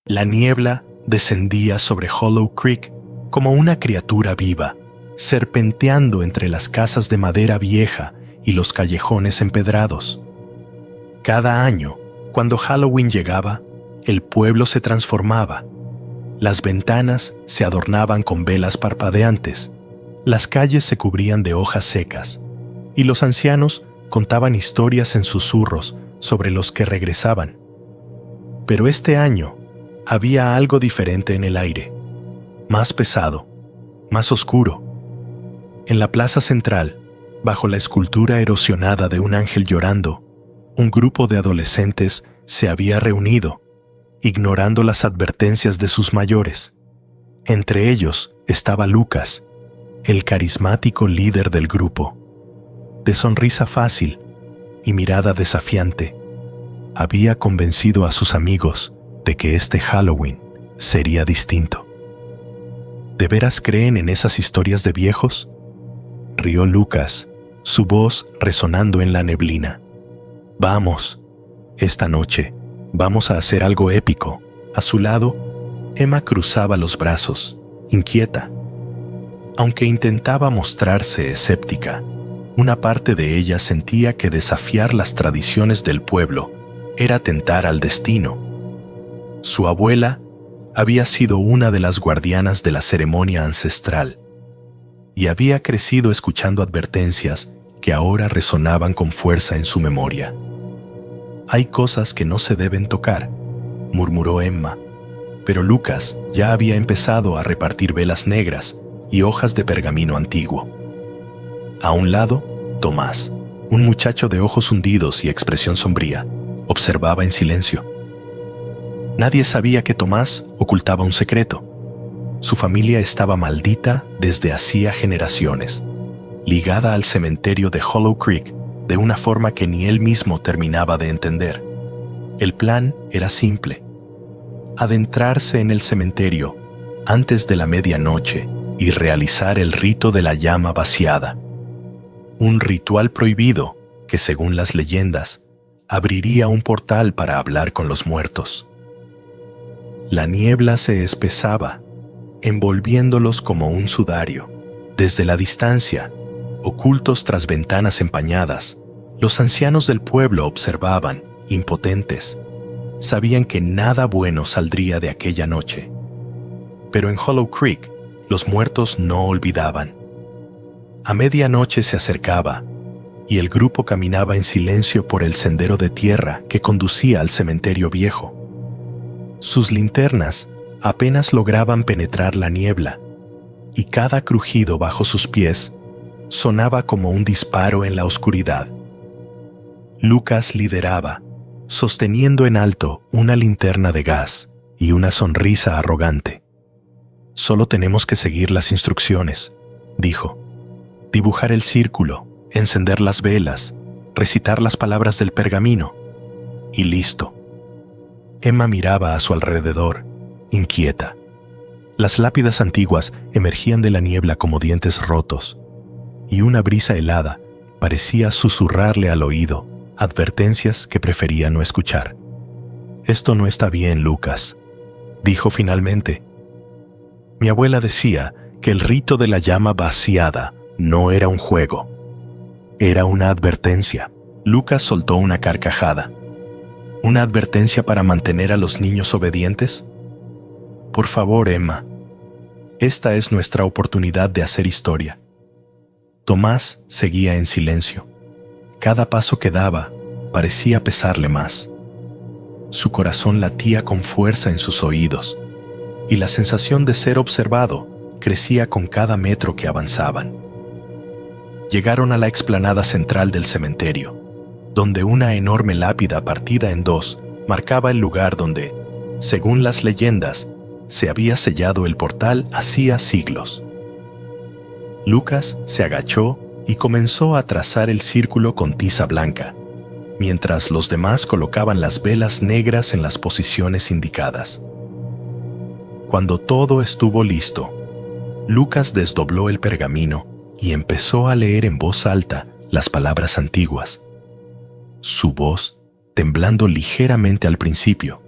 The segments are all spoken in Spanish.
La niebla descendía sobre Hollow Creek como una criatura viva, serpenteando entre las casas de madera vieja y los callejones empedrados. Cada año, cuando Halloween llegaba, el pueblo se transformaba. Las ventanas se adornaban con velas parpadeantes, las calles se cubrían de hojas secas, y los ancianos contaban historias en susurros sobre los que regresaban. Pero este año había algo diferente en el aire, más pesado, más oscuro. En la plaza central, bajo la escultura erosionada de un ángel llorando, un grupo de adolescentes se había reunido, ignorando las advertencias de sus mayores. Entre ellos estaba Lucas, el carismático líder del grupo. De sonrisa fácil y mirada desafiante, había convencido a sus amigos de que este Halloween sería distinto. ¿De veras creen en esas historias de viejos?, rió Lucas, su voz resonando en la neblina. Vamos, esta noche vamos a hacer algo épico. A su lado, Emma cruzaba los brazos, inquieta. Aunque intentaba mostrarse escéptica, una parte de ella sentía que desafiar las tradiciones del pueblo era tentar al destino. Su abuela había sido una de las guardianas de la ceremonia ancestral y había crecido escuchando advertencias que ahora resonaban con fuerza en su memoria. «Hay cosas que no se deben tocar», murmuró Emma, pero Lucas ya había empezado a repartir velas negras y hojas de pergamino antiguo. A un lado, Tomás, un muchacho de ojos hundidos y expresión sombría, observaba en silencio. Nadie sabía que Tomás ocultaba un secreto. Su familia estaba maldita desde hacía generaciones, ligada al cementerio de Hollow Creek de una forma que ni él mismo terminaba de entender. El plan era simple: adentrarse en el cementerio antes de la medianoche y realizar el rito de la llama vaciada. Un ritual prohibido que, según las leyendas, abriría un portal para hablar con los muertos. La niebla se espesaba, envolviéndolos como un sudario. Desde la distancia, ocultos tras ventanas empañadas, los ancianos del pueblo observaban, impotentes. Sabían que nada bueno saldría de aquella noche. Pero en Hollow Creek, los muertos no olvidaban. A medianoche se acercaba, y el grupo caminaba en silencio por el sendero de tierra que conducía al cementerio viejo. Sus linternas apenas lograban penetrar la niebla, y cada crujido bajo sus pies sonaba como un disparo en la oscuridad. Lucas lideraba, sosteniendo en alto una linterna de gas y una sonrisa arrogante. «Solo tenemos que seguir las instrucciones», dijo. «Dibujar el círculo, encender las velas, recitar las palabras del pergamino, y listo». Emma miraba a su alrededor, inquieta. Las lápidas antiguas emergían de la niebla como dientes rotos, y una brisa helada parecía susurrarle al oído advertencias que prefería no escuchar. «Esto no está bien, Lucas», dijo finalmente. «Mi abuela decía que el rito de la llama vaciada no era un juego, era una advertencia». Lucas soltó una carcajada. «¿Una advertencia para mantener a los niños obedientes? Por favor, Emma, esta es nuestra oportunidad de hacer historia». Tomás seguía en silencio. Cada paso que daba parecía pesarle más. Su corazón latía con fuerza en sus oídos, y la sensación de ser observado crecía con cada metro que avanzaban. Llegaron a la explanada central del cementerio, donde una enorme lápida partida en dos marcaba el lugar donde, según las leyendas, se había sellado el portal hacía siglos. Lucas se agachó y comenzó a trazar el círculo con tiza blanca, mientras los demás colocaban las velas negras en las posiciones indicadas. Cuando todo estuvo listo, Lucas desdobló el pergamino y empezó a leer en voz alta las palabras antiguas, su voz temblando ligeramente al principio.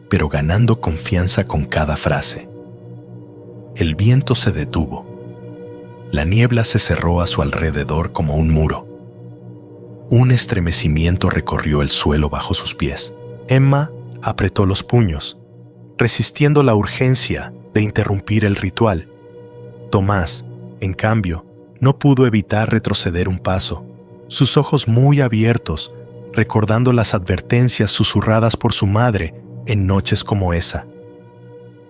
pero ganando confianza con cada frase. El viento se detuvo. La niebla se cerró a su alrededor como un muro. Un estremecimiento recorrió el suelo bajo sus pies. Emma apretó los puños, resistiendo la urgencia de interrumpir el ritual. Tomás, en cambio, no pudo evitar retroceder un paso, sus ojos muy abiertos, recordando las advertencias susurradas por su madre en noches como esa.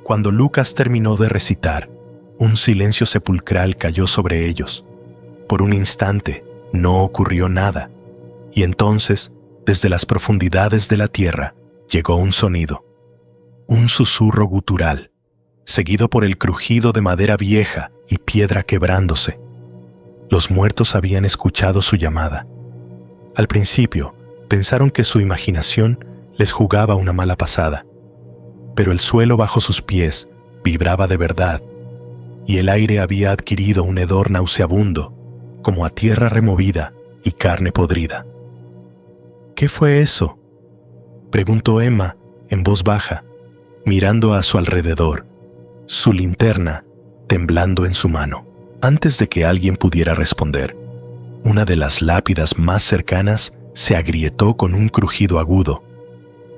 Cuando Lucas terminó de recitar, un silencio sepulcral cayó sobre ellos. Por un instante no ocurrió nada, y entonces, desde las profundidades de la tierra, llegó un sonido, un susurro gutural, seguido por el crujido de madera vieja y piedra quebrándose. Los muertos habían escuchado su llamada. Al principio, pensaron que su imaginación les jugaba una mala pasada, pero el suelo bajo sus pies vibraba de verdad, y el aire había adquirido un hedor nauseabundo, como a tierra removida y carne podrida. ¿Qué fue eso?, preguntó Emma en voz baja, mirando a su alrededor, su linterna temblando en su mano. Antes de que alguien pudiera responder, una de las lápidas más cercanas se agrietó con un crujido agudo.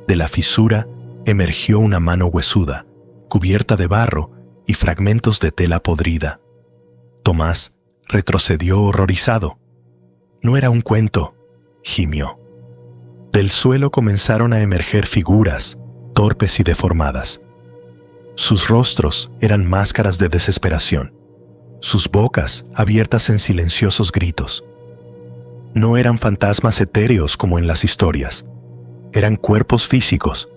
De la fisura emergió una mano huesuda, cubierta de barro y fragmentos de tela podrida. Tomás retrocedió horrorizado. No era un cuento, gimió. Del suelo comenzaron a emerger figuras, torpes y deformadas. Sus rostros eran máscaras de desesperación, sus bocas abiertas en silenciosos gritos. No eran fantasmas etéreos como en las historias, eran cuerpos físicos,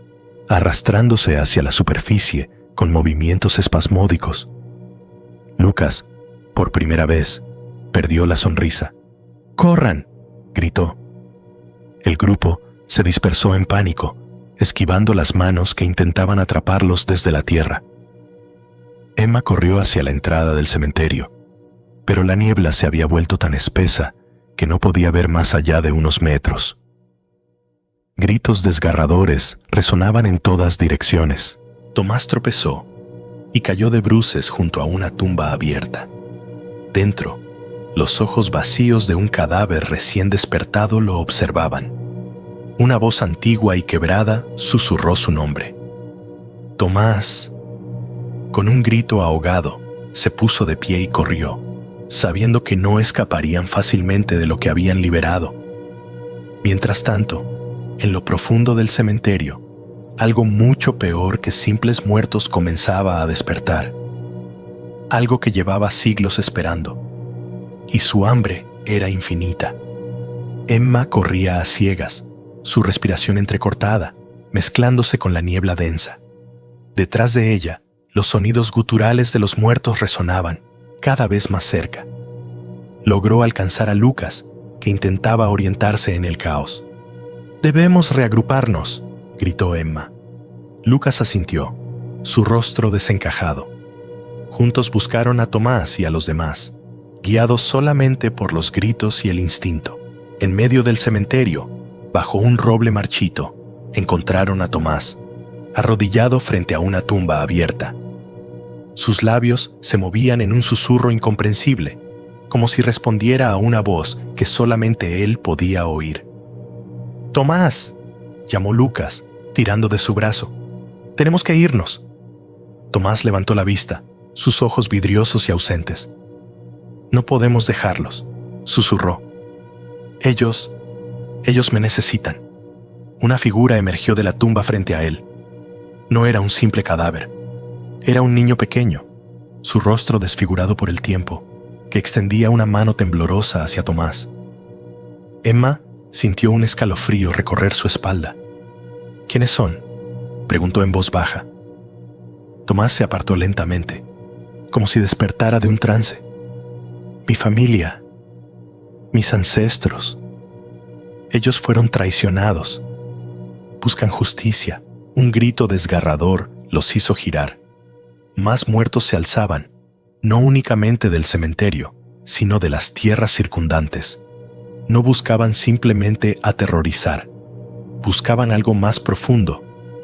arrastrándose hacia la superficie con movimientos espasmódicos. Lucas, por primera vez, perdió la sonrisa. ¡Corran!, gritó. El grupo se dispersó en pánico, esquivando las manos que intentaban atraparlos desde la tierra. Emma corrió hacia la entrada del cementerio, pero la niebla se había vuelto tan espesa que no podía ver más allá de unos metros. Gritos desgarradores resonaban en todas direcciones. Tomás tropezó y cayó de bruces junto a una tumba abierta. Dentro, los ojos vacíos de un cadáver recién despertado lo observaban. Una voz antigua y quebrada susurró su nombre. Tomás. Con un grito ahogado, se puso de pie y corrió, sabiendo que no escaparían fácilmente de lo que habían liberado. Mientras tanto, en lo profundo del cementerio, algo mucho peor que simples muertos comenzaba a despertar. Algo que llevaba siglos esperando. Y su hambre era infinita. Emma corría a ciegas, su respiración entrecortada, mezclándose con la niebla densa. Detrás de ella, los sonidos guturales de los muertos resonaban, cada vez más cerca. Logró alcanzar a Lucas, que intentaba orientarse en el caos. «Debemos reagruparnos», gritó Emma. Lucas asintió, su rostro desencajado. Juntos buscaron a Tomás y a los demás, guiados solamente por los gritos y el instinto. En medio del cementerio, bajo un roble marchito, encontraron a Tomás, arrodillado frente a una tumba abierta. Sus labios se movían en un susurro incomprensible, como si respondiera a una voz que solamente él podía oír. «Tomás», llamó Lucas, tirando de su brazo. «Tenemos que irnos». Tomás levantó la vista, sus ojos vidriosos y ausentes. «No podemos dejarlos», susurró. Ellos me necesitan». Una figura emergió de la tumba frente a él. No era un simple cadáver. Era un niño pequeño, su rostro desfigurado por el tiempo, que extendía una mano temblorosa hacia Tomás. Emma sintió un escalofrío recorrer su espalda. «¿Quiénes son?», preguntó en voz baja. Tomás se apartó lentamente, como si despertara de un trance. «Mi familia, mis ancestros. Ellos fueron traicionados. Buscan justicia». Un grito desgarrador los hizo girar. Más muertos se alzaban, no únicamente del cementerio, sino de las tierras circundantes. No buscaban simplemente aterrorizar. Buscaban algo más profundo,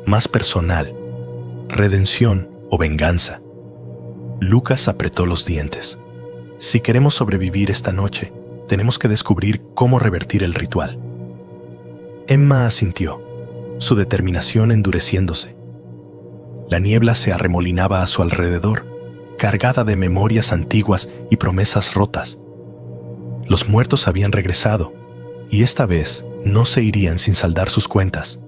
más personal, redención o venganza. Lucas apretó los dientes. Si queremos sobrevivir esta noche, tenemos que descubrir cómo revertir el ritual. Emma asintió, su determinación endureciéndose. La niebla se arremolinaba a su alrededor, cargada de memorias antiguas y promesas rotas. Los muertos habían regresado, y esta vez no se irían sin saldar sus cuentas.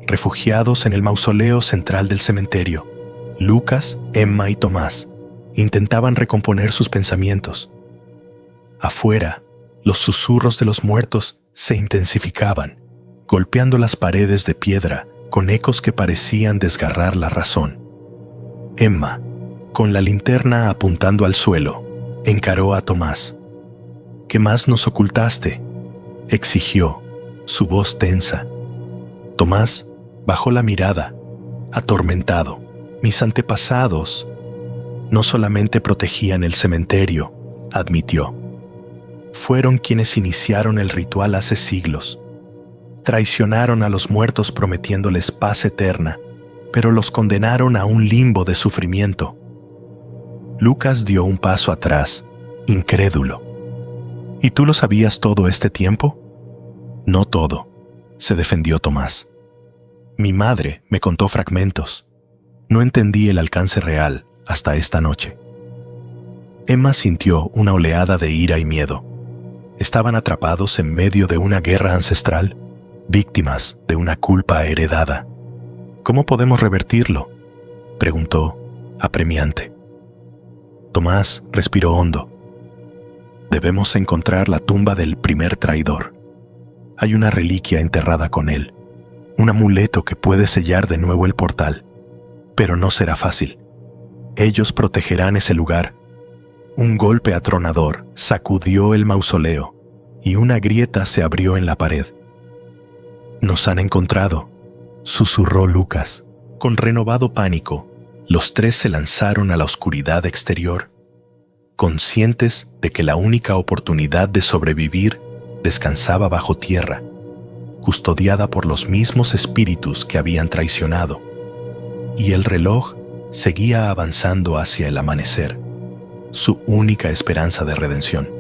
Refugiados en el mausoleo central del cementerio, Lucas, Emma y Tomás intentaban recomponer sus pensamientos. Afuera, los susurros de los muertos se intensificaban, golpeando las paredes de piedra con ecos que parecían desgarrar la razón. Emma, con la linterna apuntando al suelo, encaró a Tomás. «¿Qué más nos ocultaste?», exigió, su voz tensa. Tomás bajó la mirada, atormentado. «Mis antepasados no solamente protegían el cementerio», admitió. «Fueron quienes iniciaron el ritual hace siglos. Traicionaron a los muertos prometiéndoles paz eterna, pero los condenaron a un limbo de sufrimiento». Lucas dio un paso atrás, incrédulo. «¿Y tú lo sabías todo este tiempo?». «No todo», se defendió Tomás. «Mi madre me contó fragmentos. No entendí el alcance real hasta esta noche». Emma sintió una oleada de ira y miedo. Estaban atrapados en medio de una guerra ancestral, víctimas de una culpa heredada. «¿Cómo podemos revertirlo?», preguntó, apremiante. Tomás respiró hondo. «Debemos encontrar la tumba del primer traidor. Hay una reliquia enterrada con él, un amuleto que puede sellar de nuevo el portal. Pero no será fácil. Ellos protegerán ese lugar». Un golpe atronador sacudió el mausoleo y una grieta se abrió en la pared. «Nos han encontrado», susurró Lucas. Con renovado pánico, los tres se lanzaron a la oscuridad exterior, conscientes de que la única oportunidad de sobrevivir descansaba bajo tierra, custodiada por los mismos espíritus que habían traicionado. Y el reloj seguía avanzando hacia el amanecer, su única esperanza de redención.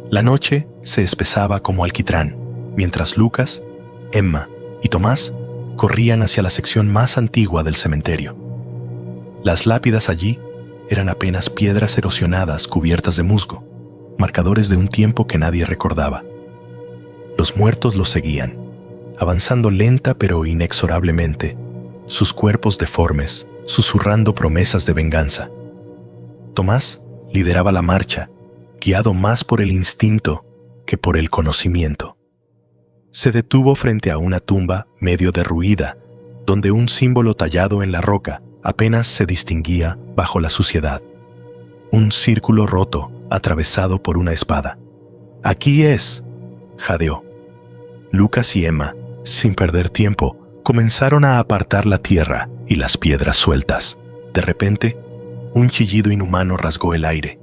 La noche se espesaba como alquitrán, mientras Lucas, Emma y Tomás corrían hacia la sección más antigua del cementerio. Las lápidas allí eran apenas piedras erosionadas cubiertas de musgo, marcadores de un tiempo que nadie recordaba. Los muertos los seguían, avanzando lenta pero inexorablemente, sus cuerpos deformes, susurrando promesas de venganza. Tomás lideraba la marcha, guiado más por el instinto que por el conocimiento. Se detuvo frente a una tumba medio derruida, donde un símbolo tallado en la roca apenas se distinguía bajo la suciedad. Un círculo roto, atravesado por una espada. «Aquí es», jadeó. Lucas y Emma, sin perder tiempo, comenzaron a apartar la tierra y las piedras sueltas. De repente, un chillido inhumano rasgó el aire,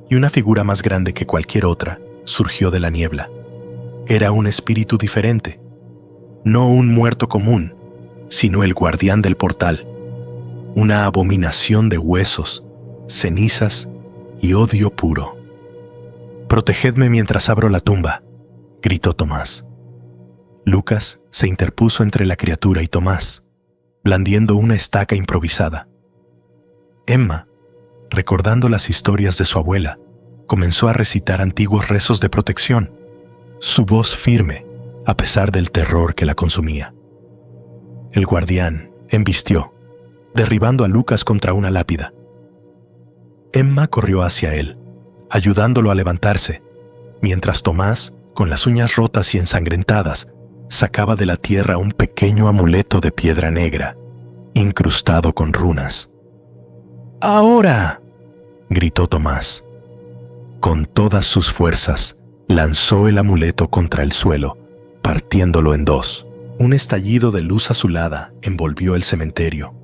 y una figura más grande que cualquier otra surgió de la niebla. Era un espíritu diferente, no un muerto común, sino el guardián del portal, una abominación de huesos, cenizas y odio puro. «Protegedme mientras abro la tumba», gritó Tomás. Lucas se interpuso entre la criatura y Tomás, blandiendo una estaca improvisada. Emma, recordando las historias de su abuela, comenzó a recitar antiguos rezos de protección, su voz firme, a pesar del terror que la consumía. El guardián embistió, derribando a Lucas contra una lápida. Emma corrió hacia él, ayudándolo a levantarse, mientras Tomás, con las uñas rotas y ensangrentadas, sacaba de la tierra un pequeño amuleto de piedra negra, incrustado con runas. «¡Ahora!», gritó Tomás. Con todas sus fuerzas, lanzó el amuleto contra el suelo, partiéndolo en dos. Un estallido de luz azulada envolvió el cementerio.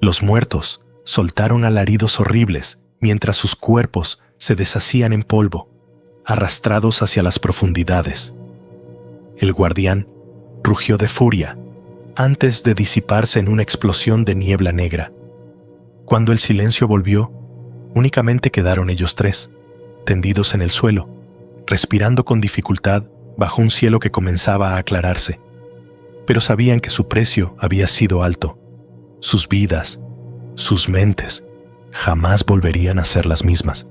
Los muertos soltaron alaridos horribles mientras sus cuerpos se deshacían en polvo, arrastrados hacia las profundidades. El guardián rugió de furia, antes de disiparse en una explosión de niebla negra. Cuando el silencio volvió, únicamente quedaron ellos tres, tendidos en el suelo, respirando con dificultad bajo un cielo que comenzaba a aclararse. Pero sabían que su precio había sido alto. Sus vidas, sus mentes, jamás volverían a ser las mismas.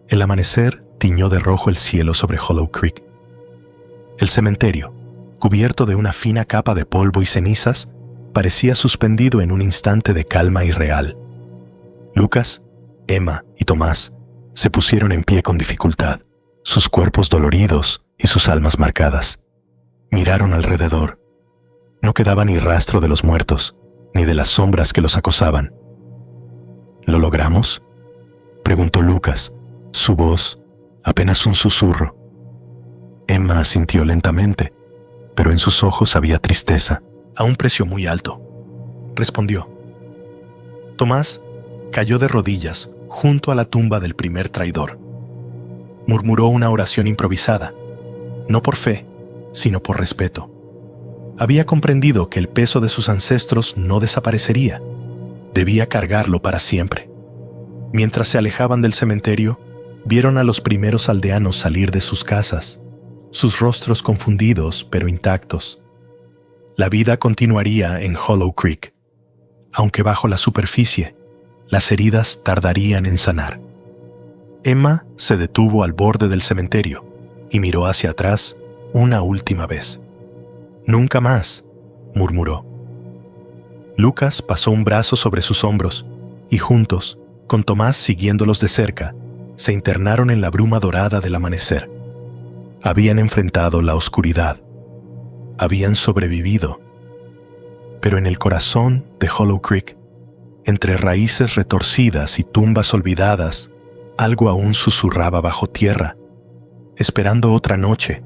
El amanecer tiñó de rojo el cielo sobre Hollow Creek. El cementerio, cubierto de una fina capa de polvo y cenizas, parecía suspendido en un instante de calma irreal. Lucas, Emma y Tomás se pusieron en pie con dificultad, sus cuerpos doloridos y sus almas marcadas. Miraron alrededor. No quedaba ni rastro de los muertos, ni de las sombras que los acosaban. ¿Lo logramos?, preguntó Lucas, su voz apenas un susurro. Emma asintió lentamente, pero en sus ojos había tristeza. A un precio muy alto, respondió. Tomás cayó de rodillas junto a la tumba del primer traidor. Murmuró una oración improvisada, no por fe, sino por respeto. Había comprendido que el peso de sus ancestros no desaparecería, debía cargarlo para siempre. Mientras se alejaban del cementerio, vieron a los primeros aldeanos salir de sus casas, sus rostros confundidos pero intactos. La vida continuaría en Hollow Creek, aunque bajo la superficie, las heridas tardarían en sanar. Emma se detuvo al borde del cementerio y miró hacia atrás una última vez. «Nunca más», murmuró. Lucas pasó un brazo sobre sus hombros y juntos, con Tomás siguiéndolos de cerca, se internaron en la bruma dorada del amanecer. Habían enfrentado la oscuridad. Habían sobrevivido. Pero en el corazón de Hollow Creek, entre raíces retorcidas y tumbas olvidadas, algo aún susurraba bajo tierra, esperando otra noche,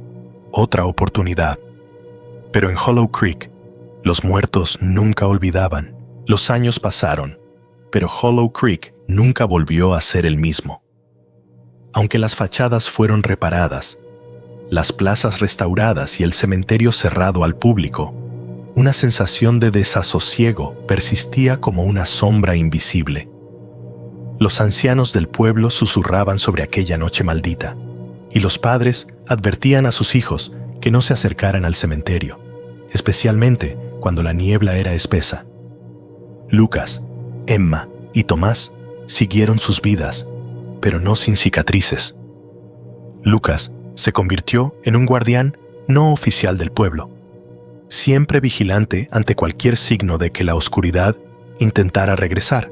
otra oportunidad. Pero en Hollow Creek, los muertos nunca olvidaban. Los años pasaron, pero Hollow Creek nunca volvió a ser el mismo. Aunque las fachadas fueron reparadas, las plazas restauradas y el cementerio cerrado al público, una sensación de desasosiego persistía como una sombra invisible. Los ancianos del pueblo susurraban sobre aquella noche maldita, y los padres advertían a sus hijos que no se acercaran al cementerio, especialmente cuando la niebla era espesa. Lucas, Emma y Tomás siguieron sus vidas, pero no sin cicatrices. Lucas se convirtió en un guardián no oficial del pueblo, siempre vigilante ante cualquier signo de que la oscuridad intentara regresar.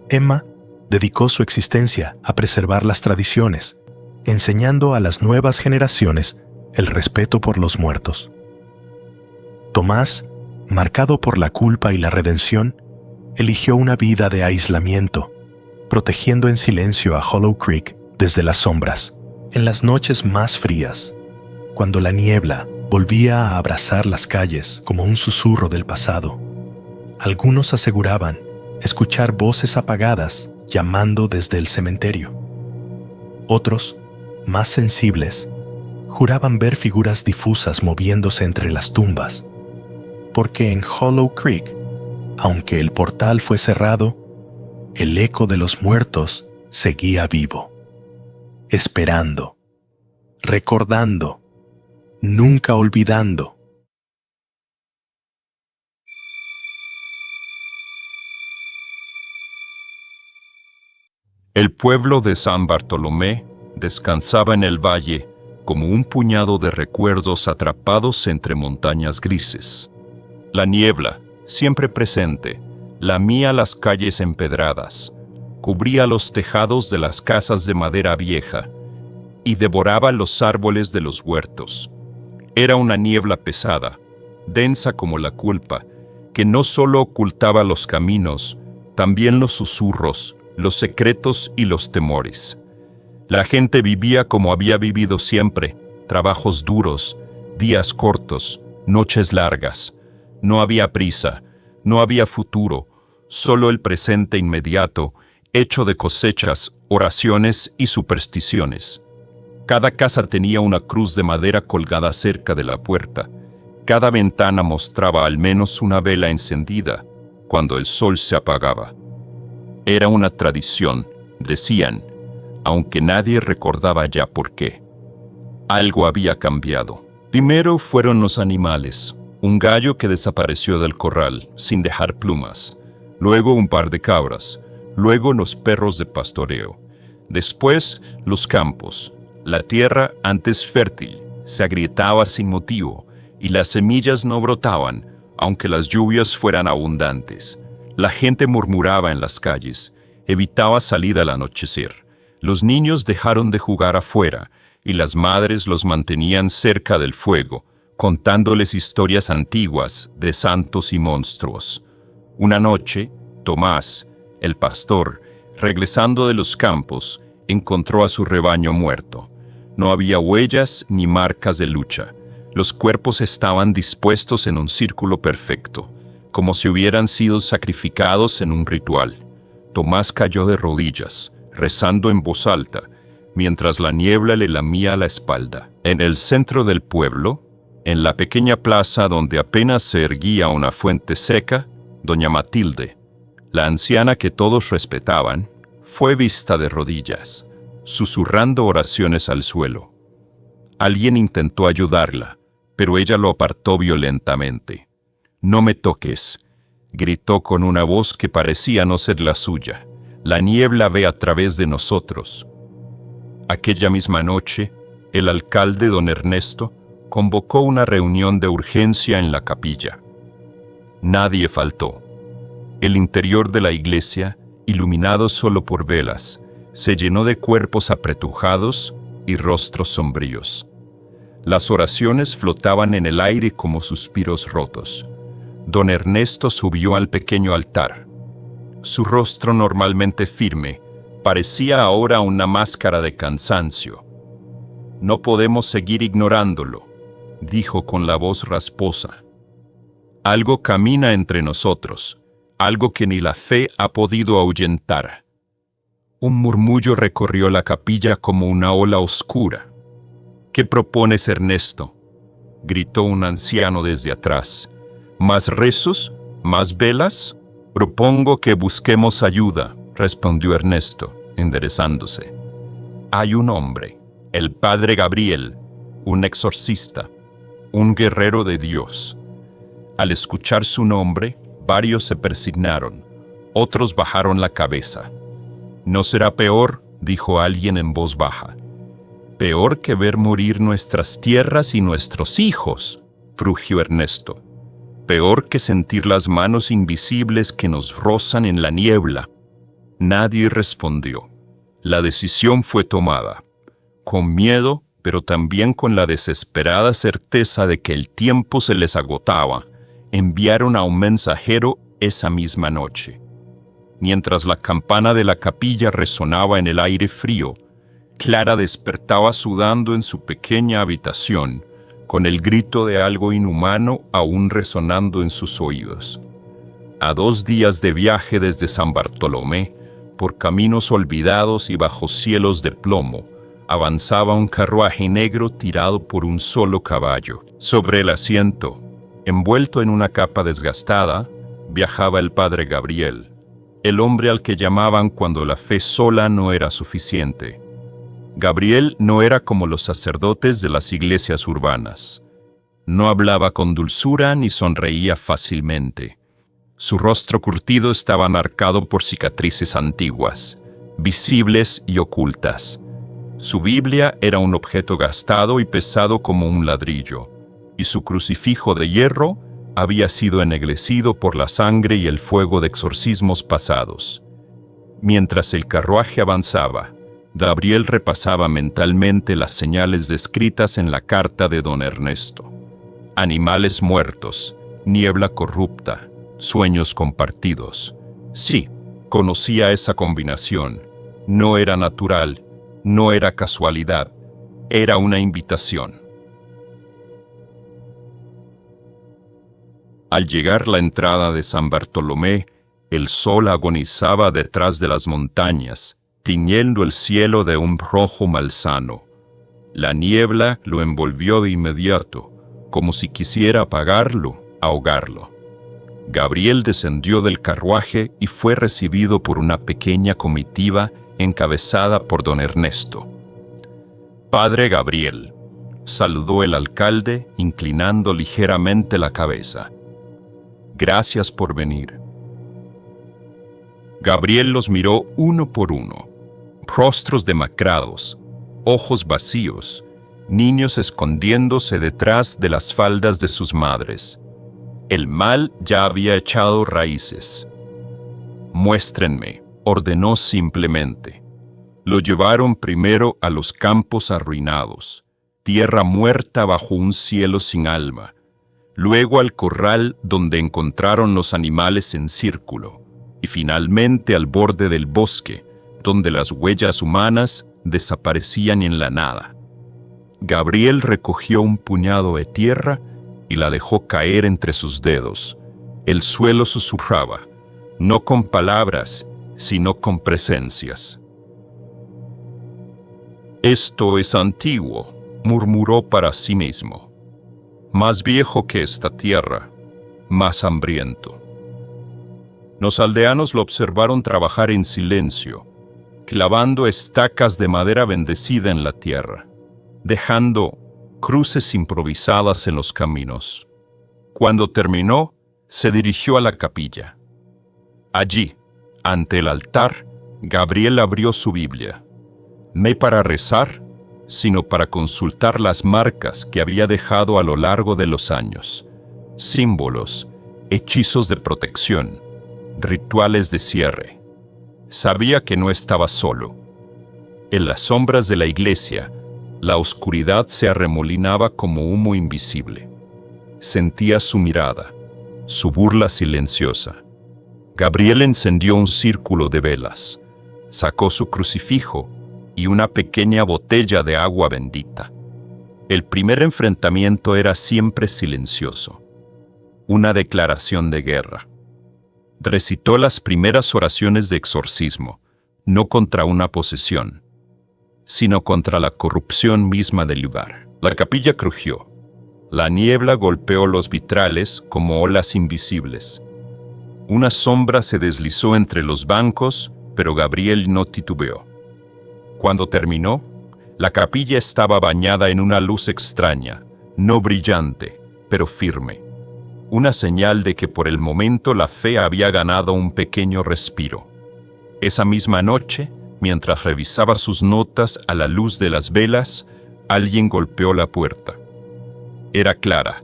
Emma dedicó su existencia a preservar las tradiciones, enseñando a las nuevas generaciones el respeto por los muertos. Tomás, marcado por la culpa y la redención, eligió una vida de aislamiento, protegiendo en silencio a Hollow Creek desde las sombras. En las noches más frías, cuando la niebla volvía a abrazar las calles como un susurro del pasado, algunos aseguraban escuchar voces apagadas llamando desde el cementerio. Otros, más sensibles, juraban ver figuras difusas moviéndose entre las tumbas, porque en Hollow Creek, aunque el portal fue cerrado, el eco de los muertos seguía vivo, esperando, recordando, nunca olvidando. El pueblo de San Bartolomé descansaba en el valle como un puñado de recuerdos atrapados entre montañas grises. La niebla, siempre presente, lamía las calles empedradas, cubría los tejados de las casas de madera vieja y devoraba los árboles de los huertos. Era una niebla pesada, densa como la culpa, que no solo ocultaba los caminos, también los susurros, los secretos y los temores. La gente vivía como había vivido siempre, trabajos duros, días cortos, noches largas. No había prisa, no había futuro, solo el presente inmediato, hecho de cosechas, oraciones y supersticiones. Cada casa tenía una cruz de madera colgada cerca de la puerta, Cada ventana mostraba al menos una vela encendida cuando el sol se apagaba. Era una tradición, decían, aunque nadie recordaba ya por qué. Algo había cambiado. Primero fueron los animales, un gallo que desapareció del corral sin dejar plumas, luego un par de cabras, luego los perros de pastoreo, después los campos. La tierra, antes fértil, se agrietaba sin motivo y las semillas no brotaban, aunque las lluvias fueran abundantes. La gente murmuraba en las calles, evitaba salir al anochecer. Los niños dejaron de jugar afuera y las madres los mantenían cerca del fuego, contándoles historias antiguas de santos y monstruos. Una noche, Tomás, el pastor, regresando de los campos, encontró a su rebaño muerto. No había huellas ni marcas de lucha. Los cuerpos estaban dispuestos en un círculo perfecto, como si hubieran sido sacrificados en un ritual. Tomás cayó de rodillas, rezando en voz alta, mientras la niebla le lamía la espalda. En el centro del pueblo, en la pequeña plaza donde apenas se erguía una fuente seca, doña Matilde, la anciana que todos respetaban, fue vista de rodillas, susurrando oraciones al suelo. Alguien intentó ayudarla, pero ella lo apartó violentamente. «No me toques», gritó con una voz que parecía no ser la suya. «La niebla ve a través de nosotros». Aquella misma noche, el alcalde don Ernesto convocó una reunión de urgencia en la capilla. Nadie faltó. El interior de la iglesia, iluminado solo por velas, se llenó de cuerpos apretujados y rostros sombríos. Las oraciones flotaban en el aire como suspiros rotos. Don Ernesto subió al pequeño altar. Su rostro normalmente firme parecía ahora una máscara de cansancio. «No podemos seguir ignorándolo», dijo con la voz rasposa. «Algo camina entre nosotros, algo que ni la fe ha podido ahuyentar». Un murmullo recorrió la capilla como una ola oscura. «¿Qué propones, Ernesto?», gritó un anciano desde atrás. «¿Más rezos? ¿Más velas?» «Propongo que busquemos ayuda», respondió Ernesto, enderezándose. «Hay un hombre, el padre Gabriel, un exorcista, un guerrero de Dios». Al escuchar su nombre, varios se persignaron, otros bajaron la cabeza. «¿No será peor?», dijo alguien en voz baja. «Peor que ver morir nuestras tierras y nuestros hijos», rugió Ernesto. «Peor que sentir las manos invisibles que nos rozan en la niebla». Nadie respondió. La decisión fue tomada, con miedo, pero también con la desesperada certeza de que el tiempo se les agotaba. Enviaron a un mensajero esa misma noche. Mientras la campana de la capilla resonaba en el aire frío, Clara despertaba sudando en su pequeña habitación, con el grito de algo inhumano aún resonando en sus oídos. A 2 días de viaje desde San Bartolomé, por caminos olvidados y bajo cielos de plomo, avanzaba un carruaje negro tirado por un solo caballo. Sobre el asiento, envuelto en una capa desgastada, viajaba el padre Gabriel, el hombre al que llamaban cuando la fe sola no era suficiente. Gabriel no era como los sacerdotes de las iglesias urbanas. No hablaba con dulzura ni sonreía fácilmente. Su rostro curtido estaba marcado por cicatrices antiguas, visibles y ocultas. Su Biblia era un objeto gastado y pesado como un ladrillo, y su crucifijo de hierro había sido ennegrecido por la sangre y el fuego de exorcismos pasados. Mientras el carruaje avanzaba, Gabriel repasaba mentalmente las señales descritas en la carta de don Ernesto. Animales muertos, niebla corrupta, sueños compartidos. Sí, conocía esa combinación. No era natural, no era casualidad, era una invitación. Al llegar la entrada de San Bartolomé, el sol agonizaba detrás de las montañas, tiñendo el cielo de un rojo malsano. La niebla lo envolvió de inmediato, como si quisiera apagarlo, ahogarlo. Gabriel descendió del carruaje y fue recibido por una pequeña comitiva encabezada por don Ernesto. «Padre Gabriel», saludó el alcalde, inclinando ligeramente la cabeza. «Gracias por venir». Gabriel los miró uno por uno. Rostros demacrados, ojos vacíos, niños escondiéndose detrás de las faldas de sus madres. El mal ya había echado raíces. «Muéstrenme», ordenó simplemente. Lo llevaron primero a los campos arruinados, tierra muerta bajo un cielo sin alma, luego al corral donde encontraron los animales en círculo, y finalmente al borde del bosque, donde las huellas humanas desaparecían en la nada. Gabriel recogió un puñado de tierra y la dejó caer entre sus dedos. El suelo susurraba, no con palabras, sino con presencias. «Esto es antiguo», murmuró para sí mismo. «Más viejo que esta tierra, más hambriento». Los aldeanos lo observaron trabajar en silencio, clavando estacas de madera bendecida en la tierra, dejando cruces improvisadas en los caminos. Cuando terminó, se dirigió a la capilla. Allí, ante el altar, Gabriel abrió su Biblia, no para rezar, sino para consultar las marcas que había dejado a lo largo de los años, símbolos, hechizos de protección, rituales de cierre. Sabía que no estaba solo. En las sombras de la iglesia, la oscuridad se arremolinaba como humo invisible. Sentía su mirada, su burla silenciosa. Gabriel encendió un círculo de velas, sacó su crucifijo y una pequeña botella de agua bendita. El primer enfrentamiento era siempre silencioso, una declaración de guerra. Recitó las primeras oraciones de exorcismo, no contra una posesión, sino contra la corrupción misma del lugar. La capilla crujió. La niebla golpeó los vitrales como olas invisibles. Una sombra se deslizó entre los bancos, pero Gabriel no titubeó. Cuando terminó, la capilla estaba bañada en una luz extraña, no brillante, pero firme. Una señal de que por el momento la fe había ganado un pequeño respiro. Esa misma noche, mientras revisaba sus notas a la luz de las velas, alguien golpeó la puerta. Era Clara.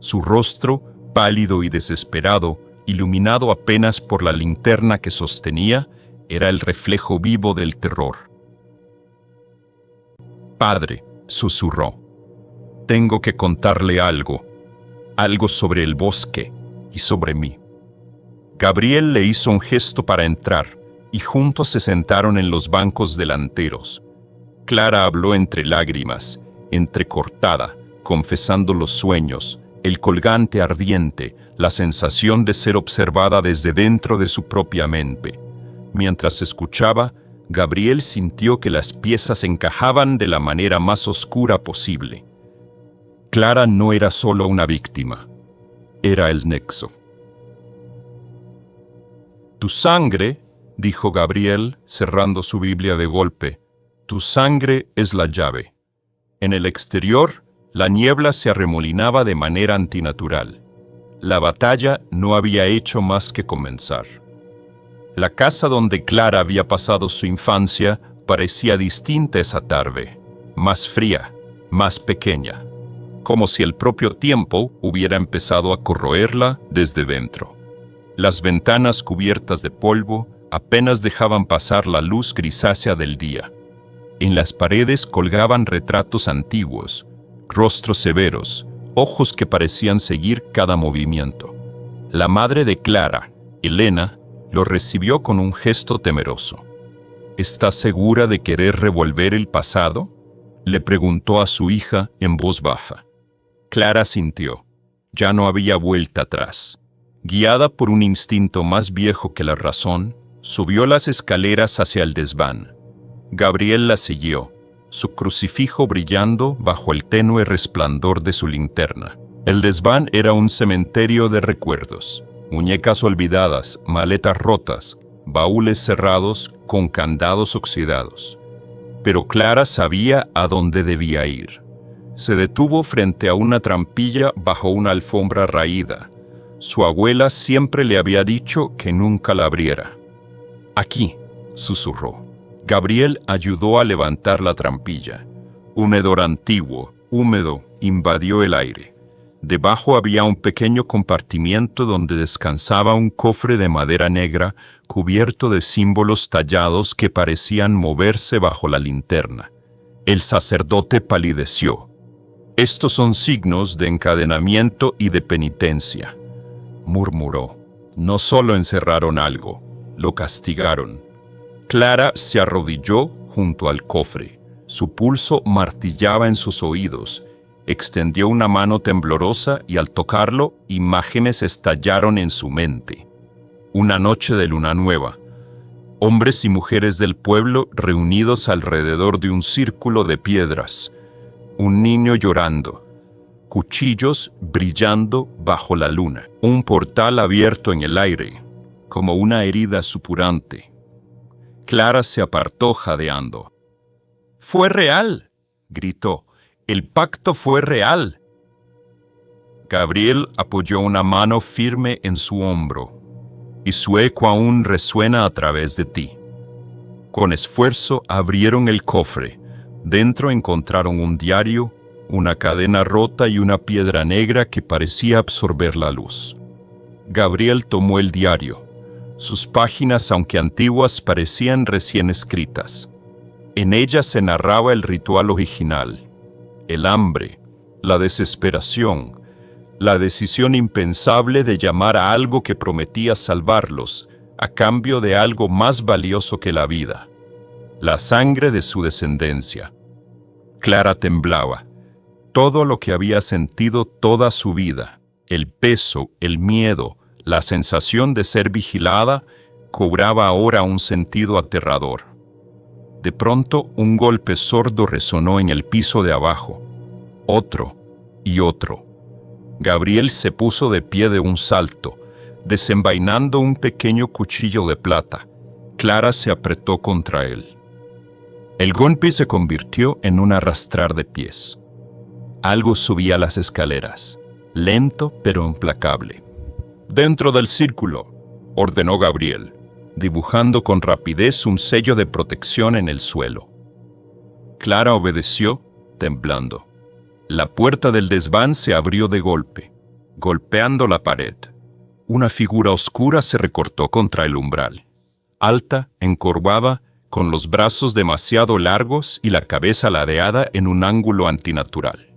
Su rostro, pálido y desesperado, iluminado apenas por la linterna que sostenía, era el reflejo vivo del terror. «Padre», susurró, «tengo que contarle algo sobre el bosque y sobre mí». Gabriel le hizo un gesto para entrar, y juntos se sentaron en los bancos delanteros. Clara habló entre lágrimas, entrecortada, confesando los sueños, el colgante ardiente, la sensación de ser observada desde dentro de su propia mente. Mientras escuchaba, Gabriel sintió que las piezas encajaban de la manera más oscura posible. Clara no era solo una víctima, era el nexo. «Tu sangre», dijo Gabriel, cerrando su Biblia de golpe, «tu sangre es la llave». En el exterior, la niebla se arremolinaba de manera antinatural. La batalla no había hecho más que comenzar. La casa donde Clara había pasado su infancia parecía distinta esa tarde, más fría, más pequeña, como si el propio tiempo hubiera empezado a corroerla desde dentro. Las ventanas cubiertas de polvo apenas dejaban pasar la luz grisácea del día. En las paredes colgaban retratos antiguos, rostros severos, ojos que parecían seguir cada movimiento. La madre de Clara, Elena, lo recibió con un gesto temeroso. «¿Estás segura de querer revolver el pasado?», le preguntó a su hija en voz baja. Clara sintió. Ya no había vuelta atrás. Guiada por un instinto más viejo que la razón, subió las escaleras hacia el desván. Gabriel la siguió, su crucifijo brillando bajo el tenue resplandor de su linterna. El desván era un cementerio de recuerdos, muñecas olvidadas, maletas rotas, baúles cerrados con candados oxidados. Pero Clara sabía a dónde debía ir. Se detuvo frente a una trampilla bajo una alfombra raída. Su abuela siempre le había dicho que nunca la abriera. «Aquí», susurró. Gabriel ayudó a levantar la trampilla. Un hedor antiguo, húmedo, invadió el aire. Debajo había un pequeño compartimiento donde descansaba un cofre de madera negra cubierto de símbolos tallados que parecían moverse bajo la linterna. El sacerdote palideció. «Estos son signos de encadenamiento y de penitencia», murmuró. «No solo encerraron algo, lo castigaron». Clara se arrodilló junto al cofre. Su pulso martillaba en sus oídos. Extendió una mano temblorosa y al tocarlo, imágenes estallaron en su mente. Una noche de luna nueva. Hombres y mujeres del pueblo reunidos alrededor de un círculo de piedras. Un niño llorando. Cuchillos brillando bajo la luna. Un portal abierto en el aire, como una herida supurante. Clara se apartó jadeando. «¡Fue real!», gritó. «El pacto fue real». Gabriel apoyó una mano firme en su hombro, y su eco aún resuena a través de ti. Con esfuerzo abrieron el cofre. Dentro encontraron un diario, una cadena rota y una piedra negra que parecía absorber la luz. Gabriel tomó el diario. Sus páginas, aunque antiguas, parecían recién escritas. En ellas se narraba el ritual original, el hambre, la desesperación, la decisión impensable de llamar a algo que prometía salvarlos a cambio de algo más valioso que la vida, la sangre de su descendencia. Clara temblaba. Todo lo que había sentido toda su vida, el peso, el miedo, la sensación de ser vigilada, cobraba ahora un sentido aterrador. De pronto, un golpe sordo resonó en el piso de abajo. Otro y otro. Gabriel se puso de pie de un salto, desenvainando un pequeño cuchillo de plata. Clara se apretó contra él. El golpe se convirtió en un arrastrar de pies. Algo subía las escaleras, lento pero implacable. «Dentro del círculo», ordenó Gabriel, dibujando con rapidez un sello de protección en el suelo. Clara obedeció, temblando. La puerta del desván se abrió de golpe, golpeando la pared. Una figura oscura se recortó contra el umbral. Alta, encorvada, con los brazos demasiado largos y la cabeza ladeada en un ángulo antinatural.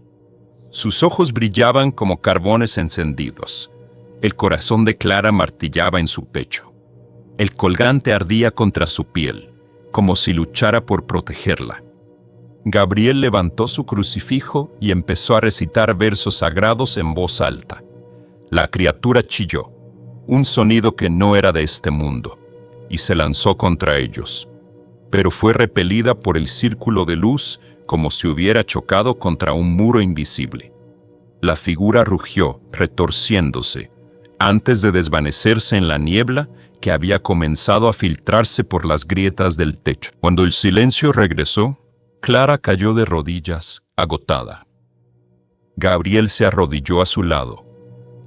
Sus ojos brillaban como carbones encendidos. El corazón de Clara martillaba en su pecho. El colgante ardía contra su piel, como si luchara por protegerla. Gabriel levantó su crucifijo y empezó a recitar versos sagrados en voz alta. La criatura chilló, un sonido que no era de este mundo, y se lanzó contra ellos. Pero fue repelida por el círculo de luz como si hubiera chocado contra un muro invisible. La figura rugió, retorciéndose, antes de desvanecerse en la niebla que había comenzado a filtrarse por las grietas del techo. Cuando el silencio regresó, Clara cayó de rodillas, agotada. Gabriel se arrodilló a su lado.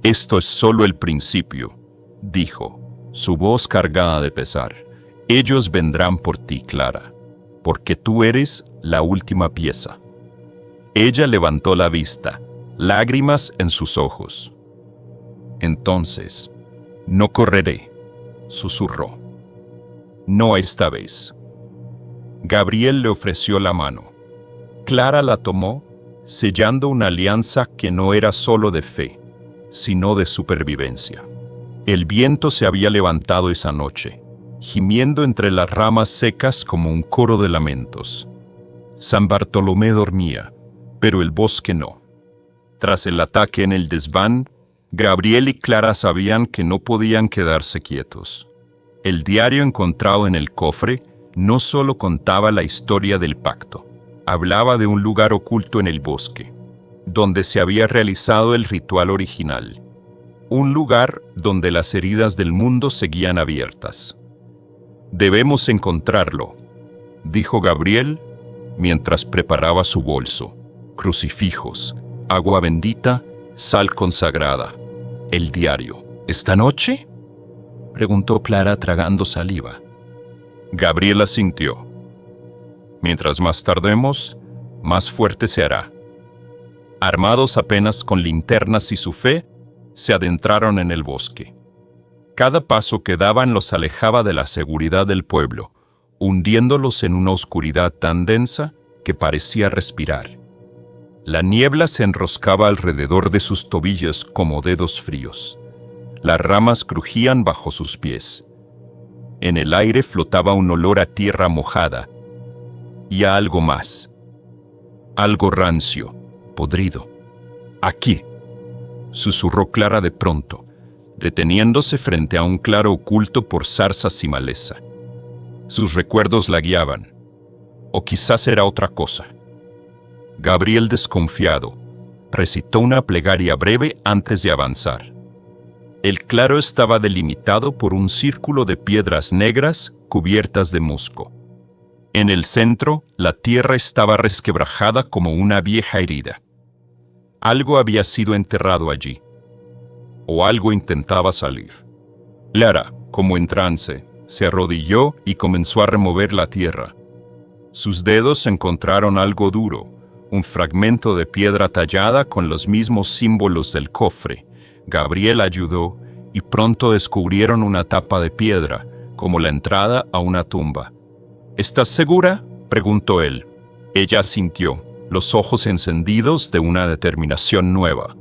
«Esto es solo el principio», dijo, su voz cargada de pesar. «Ellos vendrán por ti, Clara, porque tú eres la última pieza». Ella levantó la vista, lágrimas en sus ojos. «Entonces, no correré», susurró. «No esta vez». Gabriel le ofreció la mano. Clara la tomó, sellando una alianza que no era solo de fe, sino de supervivencia. El viento se había levantado esa noche, gimiendo entre las ramas secas como un coro de lamentos. San Bartolomé dormía, pero el bosque no. Tras el ataque en el desván, Gabriel y Clara sabían que no podían quedarse quietos. El diario encontrado en el cofre no solo contaba la historia del pacto, Hablaba de un lugar oculto en el bosque, donde se había realizado el ritual original. Un lugar donde las heridas del mundo seguían abiertas. «Debemos encontrarlo», dijo Gabriel mientras preparaba su bolso. Crucifijos, agua bendita, sal consagrada, el diario. «¿Esta noche?», preguntó Clara tragando saliva. Gabriel asintió. «Mientras más tardemos, más fuerte se hará». Armados apenas con linternas y su fe, se adentraron en el bosque. Cada paso que daban los alejaba de la seguridad del pueblo, hundiéndolos en una oscuridad tan densa que parecía respirar. La niebla se enroscaba alrededor de sus tobillos como dedos fríos. Las ramas crujían bajo sus pies. En el aire flotaba un olor a tierra mojada y a algo más. Algo rancio, podrido. «Aquí», susurró Clara de pronto, deteniéndose frente a un claro oculto por zarzas y maleza. Sus recuerdos la guiaban. O quizás era otra cosa. Gabriel, desconfiado, recitó una plegaria breve antes de avanzar. El claro estaba delimitado por un círculo de piedras negras cubiertas de musgo. En el centro, la tierra estaba resquebrajada como una vieja herida. Algo había sido enterrado allí, o algo intentaba salir. Clara, como en trance, se arrodilló y comenzó a remover la tierra. Sus dedos encontraron algo duro, un fragmento de piedra tallada con los mismos símbolos del cofre. Gabriel ayudó y pronto descubrieron una tapa de piedra, como la entrada a una tumba. «¿Estás segura?», preguntó él. Ella asintió, los ojos encendidos de una determinación nueva.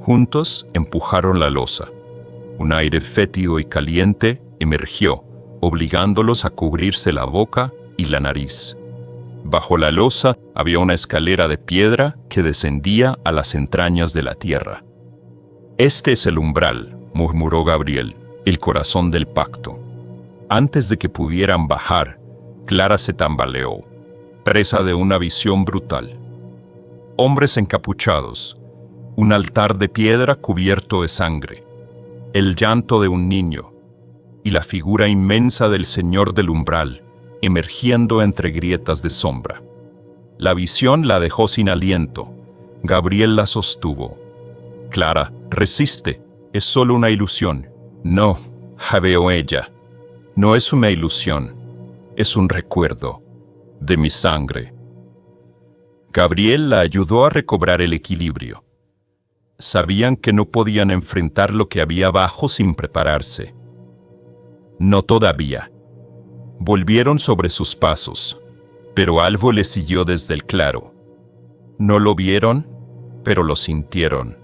Juntos empujaron la losa. Un aire fétido y caliente emergió, obligándolos a cubrirse la boca y la nariz. Bajo la losa había una escalera de piedra que descendía a las entrañas de la tierra. «Este es el umbral», murmuró Gabriel, «el corazón del pacto». Antes de que pudieran bajar, Clara se tambaleó, presa de una visión brutal. Hombres encapuchados, un altar de piedra cubierto de sangre, el llanto de un niño y la figura inmensa del Señor del umbral emergiendo entre grietas de sombra. La visión la dejó sin aliento. Gabriel la sostuvo. «Clara, resiste, es solo una ilusión». «No», jadeó ella, «no es una ilusión, es un recuerdo de mi sangre». Gabriel la ayudó a recobrar el equilibrio. Sabían que no podían enfrentar lo que había abajo sin prepararse. No todavía. Volvieron sobre sus pasos, pero algo les siguió desde el claro. No lo vieron, pero lo sintieron.